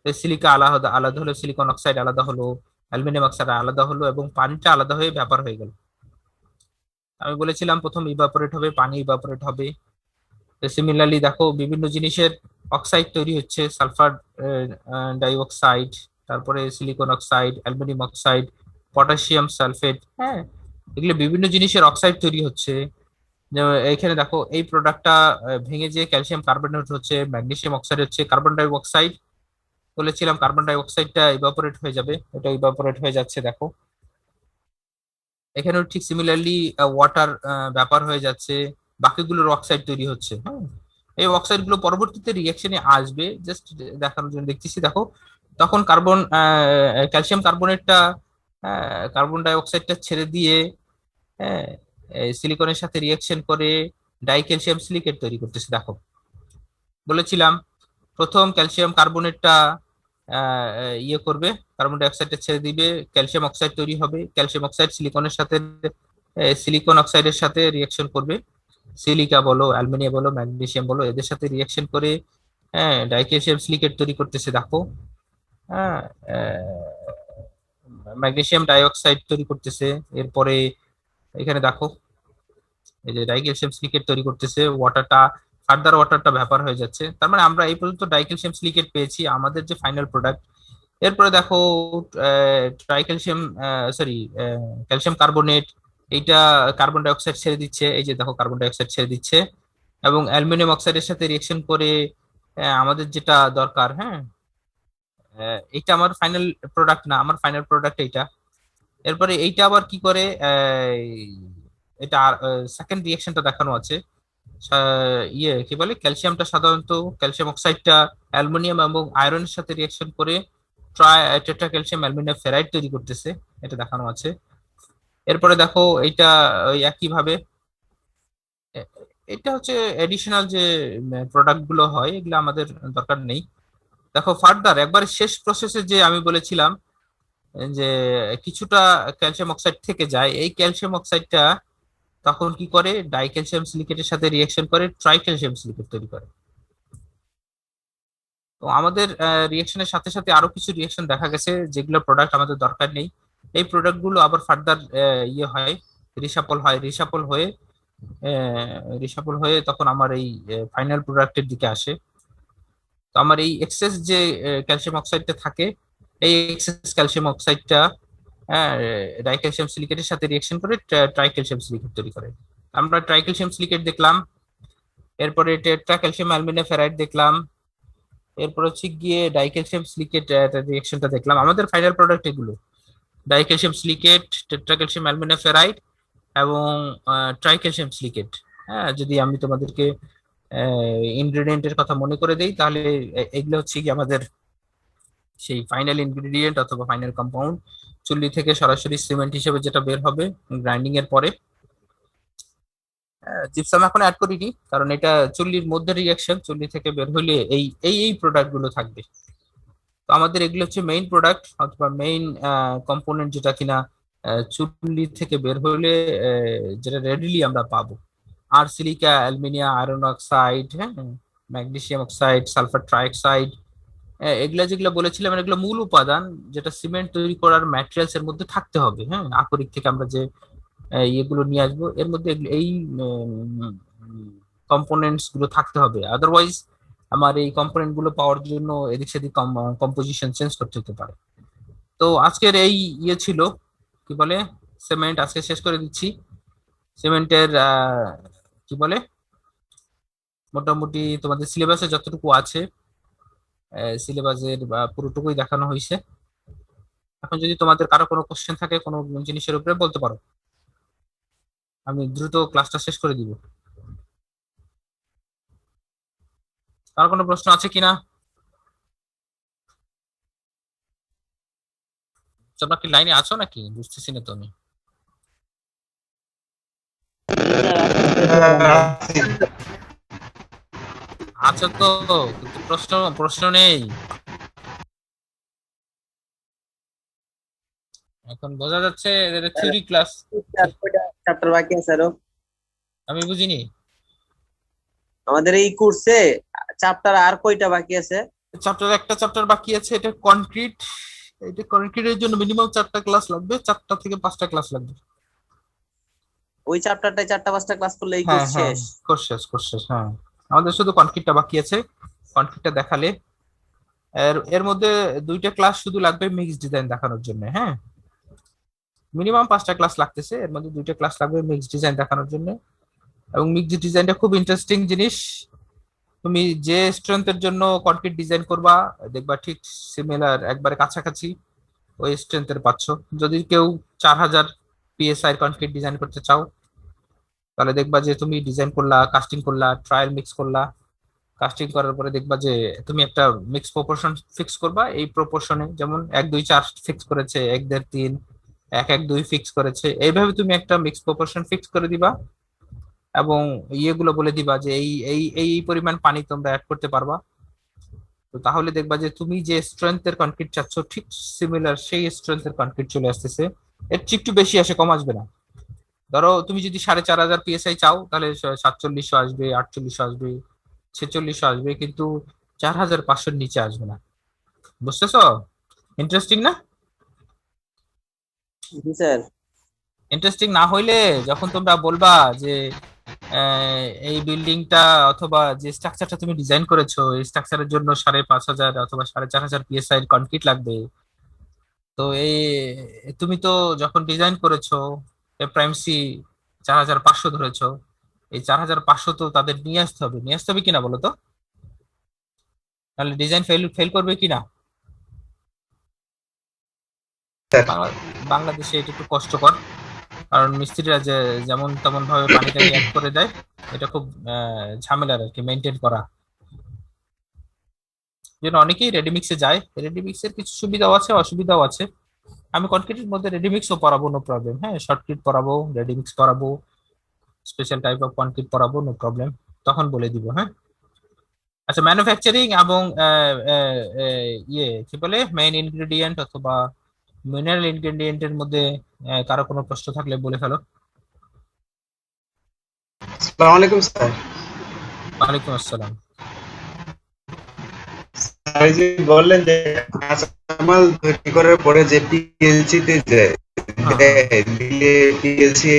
সিলিকা আলাদা আলাদা হলো, সিলিকন অক্সাইড আলাদা হলো, অ্যালুমিনিয়াম অক্সাইড আলাদা হলো এবং পানিটা আলাদা হয়ে ব্যাপার হয়ে গেল। আমি বলেছিলাম প্রথম ইভাপোরেট হবে, পানি ইভাপোরেট হবে। সিমিলারলি দেখো, বিভিন্ন জিনিসের অক্সাইড তৈরি হচ্ছে, সালফার ডাই অক্সাইড, তারপরে silicon oxide, aluminium oxide, potassium sulphate, হ্যাঁ, এগুলো বিভিন্ন জিনিসের অক্সাইড তৈরি হচ্ছে। যেমন এখানে দেখো, এই প্রোডাক্টটা ভেঙে যে ক্যালসিয়াম কার্বনেট হচ্ছে, ম্যাগনেসিয়াম অক্সাইড হচ্ছে, কার্বন ডাই অক্সাইড বলেছিলাম, কার্বন ডাই অক্সাইডটা ইভাপোরেট হয়ে যাবে, এটা ইভাপোরেট হয়ে যাচ্ছে দেখো। এখানেও ঠিক সিমিলারলি ওয়াটার ব্যাপার হয়ে যাচ্ছে, বাকিগুলোর অক্সাইড তৈরি হচ্ছে। হ্যাঁ, এই অক্সাইড গুলো পরবর্তীতে রিয়াকশনে আসবে, জাস্ট দেখানোর জন্য দেখতেছি। দেখো, তখন ক্যালসিয়াম কার্বনেটটা কার্বন ডাই অক্সাইডটা ছেড়ে দিয়ে, হ্যাঁ, সিলিকনের সাথে রিয়াকশন করে ডাই ক্যালসিয়াম সিলিকেট তৈরি করতেছে। দেখো, বলেছিলাম প্রথম ক্যালসিয়াম কার্বনেটটা ইয়ে করবে, কার্বন ডাই অক্সাইডটা ছেড়ে দিবে, ক্যালসিয়াম অক্সাইড তৈরি হবে। ক্যালসিয়াম অক্সাইড সিলিকনের সাথে, সিলিকন অক্সাইডের সাথে রিয়াকশন করবে। সিলিকা বলো, অ্যালুমিনিয়াম বলো, ম্যাগনেসিয়াম বলো, এদের সাথে রিয়াকশন করে, হ্যাঁ, ডাইক্যালসিয়াম সিলিকেট তৈরি করতেছে। দেখো, হ্যাঁ, ম্যাগনেসিয়াম ডাই অক্সাইড তৈরি করতেছে। এরপরে এখানে দেখো, এই যে ডাইক্যালসিয়াম সিলিকেট তৈরি করতেছে, ওয়াটারটা ফার্দার ওয়াটারটা ভ্যাপার হয়ে যাচ্ছে। তার মানে আমরা এই পর্যন্ত ডাইক্যালসিয়াম সিলিকেট পেয়েছি আমাদের যে ফাইনাল প্রোডাক্ট। এরপরে দেখো ট্রাইক্যালসিয়াম, সরি, ক্যালসিয়াম কার্বনেট, এইটা কার্বন ডাই অক্সাইড ছেড়ে দিচ্ছে, এই যে দেখো কার্বন ডাই অক্সাইড ছেড়ে দিচ্ছে, এবং অ্যালুমিনিয়াম অক্সাইডের সাথে রিয়েকশন করে আমাদের যেটা দরকার, হ্যাঁ, এইটা আমার ফাইনাল প্রোডাক্ট না, আমার ফাইনাল প্রোডাক্ট এইটা। এরপরে এইটা আবার কি করে, এটা সেকেন্ড রিয়েকশনটা দেখানো আছে। ইয়ে কি বলে, ক্যালসিয়ামটা সাধারণত ক্যালসিয়াম অক্সাইডটা অ্যালুমিনিয়াম এবং আয়রনের সাথে রিয়েকশন করে ট্রাই টেট্রা ক্যালসিয়াম অ্যালুমিনিয়াম ফেরাইড তৈরি করতেছে, এটা দেখানো আছে। এরপরে দেখো এইটা ওই একই ভাবে, এ- এটা হচ্ছে এডিশনাল যে প্রোডাক্ট গুলো হয়, এগুলো আমাদের দরকার নেই। দেখো ফার্দার একবার শেষ প্রসেসে যে আমি বলেছিলাম যে কিছুটা ক্যালসিয়াম অক্সাইড থেকে যায়, এই ক্যালসিয়াম অক্সাইডটা তখন কি করে, ডাইক্যালসিয়াম সিলিকেটের সাথে রিয়েকশন করে ট্রাইক্যালসিয়াম সিলিকেট তৈরি করে। তো আমাদের রিয়েকশনের সাথে সাথে আরো কিছু রিয়েকশন দেখা গেছে যেগুলো প্রোডাক্ট আমাদের দরকার নেই, এই প্রোডাক্ট গুলো আবার ফার্দার ইয়ে হয়, রিসাপল হয়ে তখন আমার এই ফাইনাল প্রোডাক্টের দিকে আসে। তো আমার এই এক্সেস যে ক্যালসিয়াম অক্সাইডটা থাকে, এই এক্সেস ক্যালসিয়াম অক্সাইডটা ডাইক্যালসিয়াম সিলিকেটের সাথে রিয়েকশন করে ট্রাইক্যালসিয়াম সিলিকেট তৈরি করে। আমরা ট্রাইক্যালসিয়াম সিলিকেট দেখলাম, এরপরে টেট্রা ক্যালসিয়াম অ্যালুমিনিয়াম ফেরাইড দেখলাম, এরপর হচ্ছে গিয়ে ডাইক্যালসিয়াম সিলিকেট রিয়েকশনটা দেখলাম। আমাদের ফাইনাল প্রোডাক্ট এগুলো, dicalcium silicate, tetra calcium aluminium ferrite এবং ট্রাইক্যালসিয়াম সিলিকেট। হ্যাঁ, যদি আমি তোমাদেরকে ইনগ্রেডিয়েন্টের কথা মনে করে দেই, তাহলে এগুলো হচ্ছে কি আমাদের সেই ফাইনাল ইনগ্রেডিয়েন্ট অথবা ফাইনাল কম্পাউন্ড, চুল্লি থেকে সরাসরি সিমেন্ট হিসেবে যেটা বের হবে গ্রাইন্ডিং এর পরে। জিপসাম এখন অ্যাড করিনি কারণ এটা চুল্লির মধ্যে রিয়াকশন, চুল্লি থেকে বের হলে এই প্রোডাক্ট গুলো থাকবে। তো আমাদের এগুলো হচ্ছে মেইন প্রোডাক্ট অথবা মেইন কম্পোনেন্ট, যেটা কিনা চুল্লি থেকে বের হলে যেটা রেডিলি আমরা পাবো। আর সিলিকা, অ্যালুমিনিয়াম, আয়রন অক্সাইড, হ্যাঁ, ম্যাগনেসিয়াম অক্সাইড, সালফার ট্রাইঅক্সাইড, এগুলা যেগুলো বলেছিলাম এগুলো মূল উপাদান, যেটা সিমেন্ট তৈরি করার ম্যাটেরিয়ালস এর মধ্যে থাকতে হবে। হ্যাঁ, আকরিক থেকে আমরা যে ইয়েগুলো নিয়ে আসবো এর মধ্যে এই কম্পোনেন্টস গুলো থাকতে হবে, আদারওয়াইজ আমার এই কম্পোনেন্ট গুলো পাওয়ার জন্য এদিক সেদিক কম্পোজিশন চেঞ্জ করতে হতে পারে। তো আজকের এই ইয়ে ছিল, কি বলে, সিমেন্ট আজকে শেষ করে দিচ্ছি। সিমেন্টের কি বলে, মোটামুটি তোমাদের সিলেবাসে যতটুকু আছে সিলেবাসের পুরোটুকুই দেখানো হয়েছে। এখন যদি তোমাদের কারো কোনো কোশ্চেন থাকে কোনো জিনিসের উপরে বলতে পারো, আমি দ্রুত ক্লাসটা শেষ করে দিব। কারো কোনো প্রশ্ন আছে কিনা? তোমরা কি লাইনে আছো নাকি, বুঝতেছি না তো আমি। আছো তো, কিন্তু প্রশ্ন প্রশ্ন নেই। এখন বোঝা যাচ্ছে থিওরি ক্লাস। চ্যাপ্টার বাকি আছে আরো। আমি বুঝিনি। আমাদের এই কোর্সে চ্যাপ্টার আর কয়টা বাকি আছে? একটা চ্যাপ্টার বাকি আছে, এটা কনক্রিট। এটা কনক্রিটের জন্য মিনিমাম 4টা ক্লাস লাগবে, 4টা থেকে 5টা ক্লাস লাগবে। ওই চ্যাপ্টারটায় 4টা-5টা ক্লাস করলে এই হ্যাঁ কোর্স হ্যাঁ, শেষ। কোর্স শেষ, হ্যাঁ। আমাদের শুধু কনক্রিটটা বাকি আছে, কনক্রিটটা দেখালে এর এর মধ্যে 2টা ক্লাস শুধু লাগবে মিক্স ডিজাইন দেখানোর জন্য। হ্যাঁ, মিনিমাম 5টা ক্লাস লাগতেছে, এর মধ্যে 2টা ক্লাস লাগবে মিক্স ডিজাইন দেখানোর জন্য। এবং মিক্স ডিজাইনটা খুব ইন্টারেস্টিং জিনিস। তুমি যে স্ট্রেংথের জন্য কনক্রিট ডিজাইন করবা, দেখবা ঠিক সিমিলার একবারে কাছাকাছি ওই স্ট্রেংথের পাচ্ছ। যদি কেউ 4000 পিএসআই কনক্রিট ডিজাইন করতে চাও, তাহলে দেখবা যে তুমি ডিজাইন করলা, কাস্টিং করলা, ট্রায়াল মিক্স করলা, কাস্টিং করার পরে দেখবা যে তুমি একটা মিক্স প্রপোর্শন ফিক্স করবা। এই প্রপোর্শনে যেমন 1 2 4 ফিক্স করেছে, 1 1.5 3, 1 1 2 ফিক্স করেছে, এইভাবে তুমি একটা মিক্স প্রপোর্শন ফিক্স করে দিবা এবং ইয়েগুলো বলে দিবা যে এই পরিমাণ পানি তোমরা অ্যাড করতে পারবা। তো তাহলে দেখবা যে তুমি যে স্ট্রেংথের কনক্রিট চাচ্ছ ঠিক সিমিলার সেই স্ট্রেংথের কনক্রিট চলে আসতেছে। এর চেয়ে একটু বেশি আসে, কম আসবে না। ধরো তুমি যদি 4500 পিএসআই চাও, তাহলে 4700 আসবে, 4800 আসবে, 4600 আসবে, কিন্তু 4500 নিচে আসবে না। বুঝতেছো? ইন্টারেস্টিং না? জি স্যার। ইন্টারেস্টিং না হইলে যখন তোমরা বলবা যে এই বিল্ডিংটা অথবা যে স্ট্রাকচারটা তুমি ডিজাইন করেছো এই স্ট্রাকচারের জন্য 5,500 অথবা 4,500 PSI কনক্রিট লাগবে, তো এই তুমি তো যখন ডিজাইন করেছো প্রাইম সি 4,500 ধরেছো, এই 4,500 তো তাদের নিয়ে আসতে হবে কিনা বলো তো? তাহলে ডিজাইন ফেল ফেল করবে কিনা? স্যার। বাংলা- বাংলাদেশে এটা একটু কষ্টকর, কারণ মিস্ত্রিরা যে যেমন তেমন ভাবে পানি টানি অ্যাড করে দেয়, এটা খুব ঝামেলার আর কি মেনটেন করা। জন্য অনেকেই রেডিমিক্সে যায়। রেডিমিক্সের কিছু সুবিধাও আছে অসুবিধাও আছে। আমি কনক্রিটের মধ্যে রেডিমিক্সও পড়াবো, নো প্রবলেম। হ্যাঁ, শর্টক্রিট পড়াবো, রেডিমিক্স পড়াবো, স্পেশাল টাইপ অফ কনক্রিট পড়াবো, নো প্রবলেম, তখন বলে দিব। হ্যাঁ, আচ্ছা, ম্যানুফ্যাকচারিং এবং কি বলে মেইন ইনগ্রেডিয়েন্ট অথবা মিনারেল ইনগ্রেডিয়েন্টের মধ্যে কারো কোনো প্রশ্ন থাকলে বলে ফেলো। আসসালামু আলাইকুম স্যার। ওয়ালাইকুম আসসালাম। স্যার, এই যে বললেন যে কাঁচামাল তৈরি করার পরে যে পিএলসি তে যায়, হ্যাঁ, দিলে পিএলসি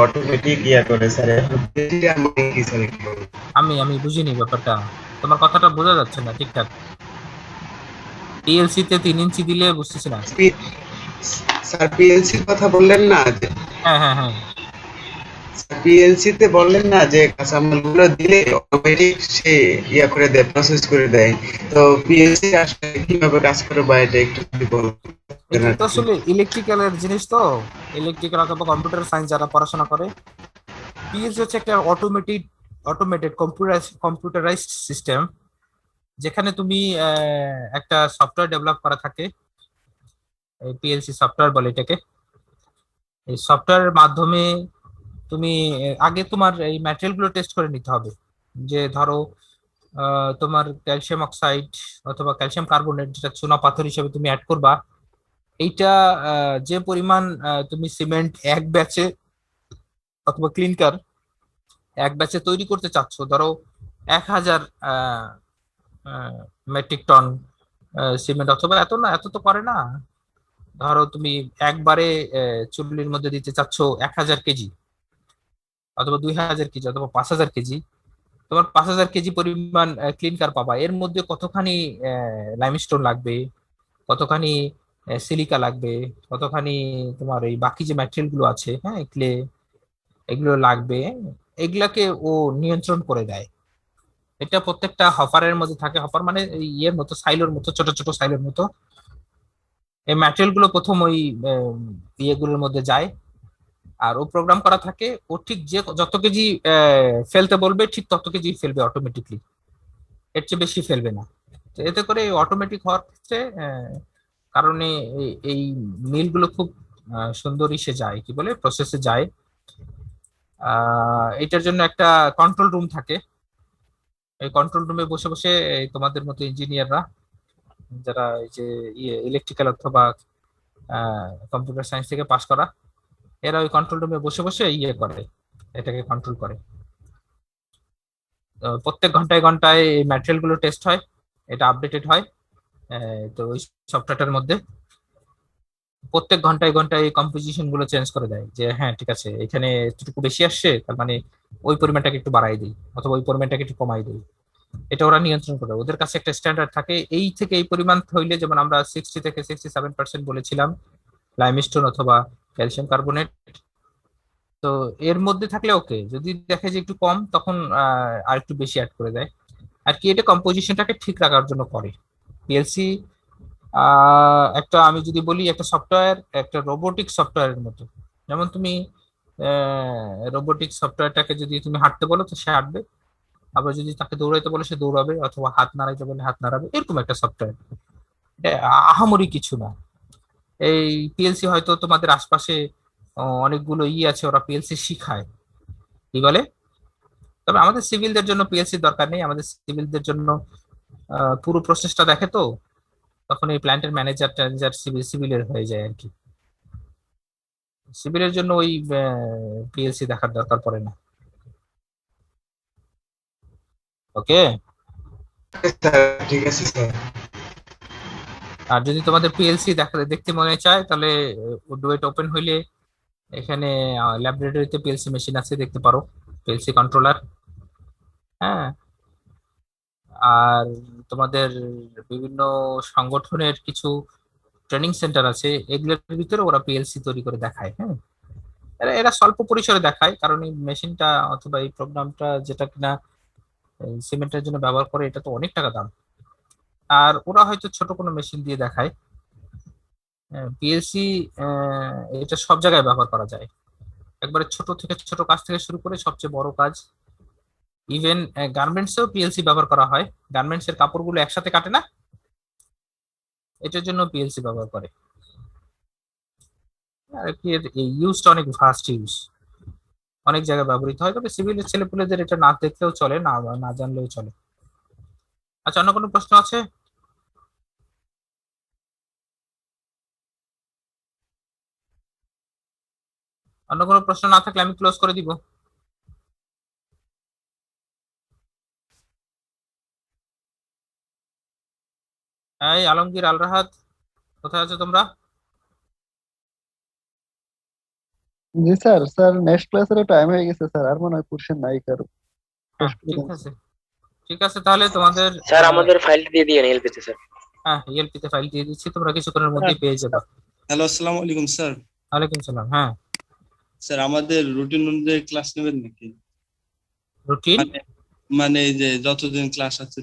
অটোমেটিক করে স্যার। এখন PLC টা মানে কি স্যার একটু বলুন। আমি আমি বুঝিনি ব্যাপারটা, তোমার কথাটা বোঝা যাচ্ছে না ঠিকঠাক। টিএলসি তে 3 ইঞ্চি দিলে বুঝতেছি না। পি- স্যার পিএলসির কথা বললেন না যে, হ্যাঁ হ্যাঁ হ্যাঁ, পিএলসি তে বললেন না যে কাঁচামাল গুলো দিলে অটোমেটিক সে করে দেয়, প্রসেস করে দেয়। তো পিএলসি আসলে কিভাবে কাজ করে বা এটা একটু যদি বলতেন এটা আর তো কি। আসলে ইলেকট্রিক্যালের জিনিস তো। ইলেকট্রিক্যাল অথবা কম্পিউটার সায়েন্স যারা পড়াশোনা করে, পিএলসি হচ্ছে একটা অটোমেটেড কম্পিউটারাইজড সিস্টেম, যেখানে তুমি একটা সফটওয়্যার ডেভেলপ করা থাকে, পিএলসি সফটওয়্যার বলে এটাকে। এই সফটওয়্যারের মাধ্যমে তুমি আগে তোমার এই ম্যাটেরিয়াল গুলো টেস্ট করে নিতে হবে। যে ধরো তোমার ক্যালসিয়াম অক্সাইড অথবা ক্যালসিয়াম কার্বনেট, যেটা চুনা পাথর হিসেবে তুমি অ্যাড করবা, এইটা যে পরিমাণ তুমি সিমেন্ট এক ব্যাচে অথবা ক্লিনকার এক ব্যাচে তৈরি করতে চাচ্ছ, ধরো 1,000 মেট্রিক টন সিমেন্ট, অথবা এত না, এত তো করে না, ধরো তুমি একবারে চুল্লির মধ্যে দিতে চাচ্ছ 1,000 কেজি অথবা 2,000 কেজি অথবা 5,000 কেজি, তোমার 5,000 কেজি পরিমাণ ক্লিনকার পাবা। এর মধ্যে কতখানি লাইমস্টোন লাগবে, কতখানি সিলিকা লাগবে, কতখানি তোমার এই বাকি যে ম্যাটেরিয়াল গুলো আছে, হ্যাঁ, ক্লে, এগুলো লাগবে, এগুলাকে ও নিয়ন্ত্রণ করে দেয়। এটা প্রত্যেকটা হপারের মধ্যে থাকে। হপার মানে এই ইয়ের মতো, সাইলোর মতো, ছোট ছোট সাইলোর মতো। এই ম্যাটেরিয়াল গুলো প্রথম ওই ইয়েগুলোর মধ্যে যায়, আর ও প্রোগ্রাম করা থাকে, ও ঠিক যে যত কেজি ফেলতে বলবে ঠিক তত কেজি ফেলবে অটোমেটিকলি, এর চেয়ে বেশি ফেলবে না। তো এতে করে অটোমেটিক হওয়ার ক্ষেত্রে কারণে এই মিলগুলো খুব সুন্দর ইসে যায়, কি বলে প্রসেসে যায়। এটার জন্য একটা কন্ট্রোল রুম থাকে। এই কন্ট্রোল রুমে বসে বসে এই তোমাদের মতো ইঞ্জিনিয়াররা, যারা এই যে ইলেকট্রিক্যাল অথবা কম্পিউটার সায়েন্স থেকে পাশ করা, এরা ওই কন্ট্রোল রুমে বসে বসে করে, এটাকে কন্ট্রোল করে। তো প্রত্যেক ঘন্টায় ঘন্টায় এই ম্যাটেরিয়াল গুলো টেস্ট হয়, এটা আপডেটেড হয়। তো ওই সফটওয়্যারটার মধ্যে প্রত্যেক ঘন্টায় ঘন্টায় এই কম্পোজিশন গুলো চেঞ্জ করে দেয়, যে হ্যাঁ ঠিক আছে, এখানে এতটুকু বেশি আসছে, তার মানে ওই পরিমাণটাকে একটু বাড়াই দিই অথবা ওই পরিমাণটাকে একটু কমাই দিই। এটা ওরা নিয়ন্ত্রণ করে, ওদের কাছে একটা স্ট্যান্ডার্ড থাকে, এই থেকে এই পরিমাণ হইলে, যেমন আমরা 60 থেকে 67% বলেছিলাম লাইমস্টোন অথবা ক্যালসিয়াম কার্বনেট, তো এর মধ্যে থাকলে ওকে, যদি দেখে যে একটু কম, তখন আর একটু বেশি অ্যাড করে দেয় আর কি। এটা কম্পোজিশনটাকে ঠিক রাখার জন্য করে পিএলসি। একটা আমি যদি বলি, একটা সফটওয়্যার একটা রোবোটিক সফটওয়্যারের মতো। যেমন তুমি রোবোটিক সফটওয়্যারটাকে যদি তুমি হাঁটতে বলো তো সে হাঁটবে, আবার যদি তাকে দৌড়াইতে বলে সে দৌড়াবে, অথবা হাত নাড়াইতে বলে হাত নাড়াবে, এরকম একটা সফটওয়্যার। এটা আহামরি কিছু না। এই পিএলসি হয়তো তোমাদের আশপাশে অনেকগুলো আছে, ওরা পিএলসি শিখায়, কি বলে। তবে আমাদের সিভিলদের জন্য পিএলসি দরকার নেই, আমাদের সিভিলদের জন্য পুরো প্রসেসটা দেখে, তো তখন এই প্ল্যান্টের ম্যানেজার ট্যানেজার সিভিলের হয়ে যায় আর কি। সিভিলের জন্য ওই পিএলসি দেখার দরকার পড়ে না। ওকে। স্যার ঠিক আছে স্যার। আর যদি তোমাদের পিএলসি দেখতে মনে চায়, তাহলে ডুয়েট ওপেন হইলে এখানে ল্যাবরেটরিতে পিএলসি মেশিন আছে, দেখতে পারো, পিএলসি কন্ট্রোলার। হ্যাঁ, আর তোমাদের বিভিন্ন সংগঠনের কিছু ট্রেনিং সেন্টার আছে, এগুলোর ভিতরে ওরা পিএলসি তৈরি করে দেখায়। হ্যাঁ, এরা এরা স্বল্প পরিসরে দেখায়, কারণ এই মেশিনটা অথবা এই প্রোগ্রামটা যেটা কিনা সিমেন্টের জন্য ব্যবহার করে, এটা তো অনেক টাকা দাম। আর ওরা হয়তো ছোট কোনো মেশিন দিয়ে দেখায়। পিএলসি এটা সব জায়গায় ব্যবহার করা যায়, একবারে ছোট থেকে ছোট কাজ থেকে শুরু করে সবচেয়ে বড় কাজ। ইভেন গার্মেন্টসেও পিএলসি ব্যবহার করা হয়। গার্মেন্টস এর কাপড়গুলো একসাথে কাটে না, এটার জন্য পিএলসি ব্যবহার করে। আর কি, এর ইউজটা অনেক ভাস্ট ইউজ, অনেক জায়গায় ব্যবহৃত হয়। তবে সিভিলের ছেলেপুলেদের এটা না দেখলেও চলে, না না জানলেও চলে। আচ্ছা, অন্য কোনো প্রশ্ন আছে? অন্য কোনো প্রশ্ন না থাকলে আমি ক্লোজ করে দিব। এই আলমগীর, আল রাহাত, কোথায় আছো তোমরা? জি স্যার, নেক্সট ক্লাসের টাইম হয়ে গেছে স্যার, আর মনে হয় কোশ্চেন নাই কারো। শেষ হ্যাঁ, করে ঠিক দেন আছে, ঠিক আছে, তাহলে তোমাদের স্যার আমাদের ফাইলটা দিয়ে দিয়েন এলপিতে স্যার। হ্যাঁ, ইএলপি তে ফাইল দিয়ে দিচ্ছি, তোমরা কিছুক্ষণের মধ্যেই পেয়ে যাবে। হ্যালো, আসসালামু আলাইকুম স্যার। ওয়ালাইকুম সালাম। হ্যাঁ, স্যার আমাদের রুটিন অনুযায়ী ক্লাস নেবেন নাকি? রুটিন মানে মানে এই যে যতদিন ক্লাস আছে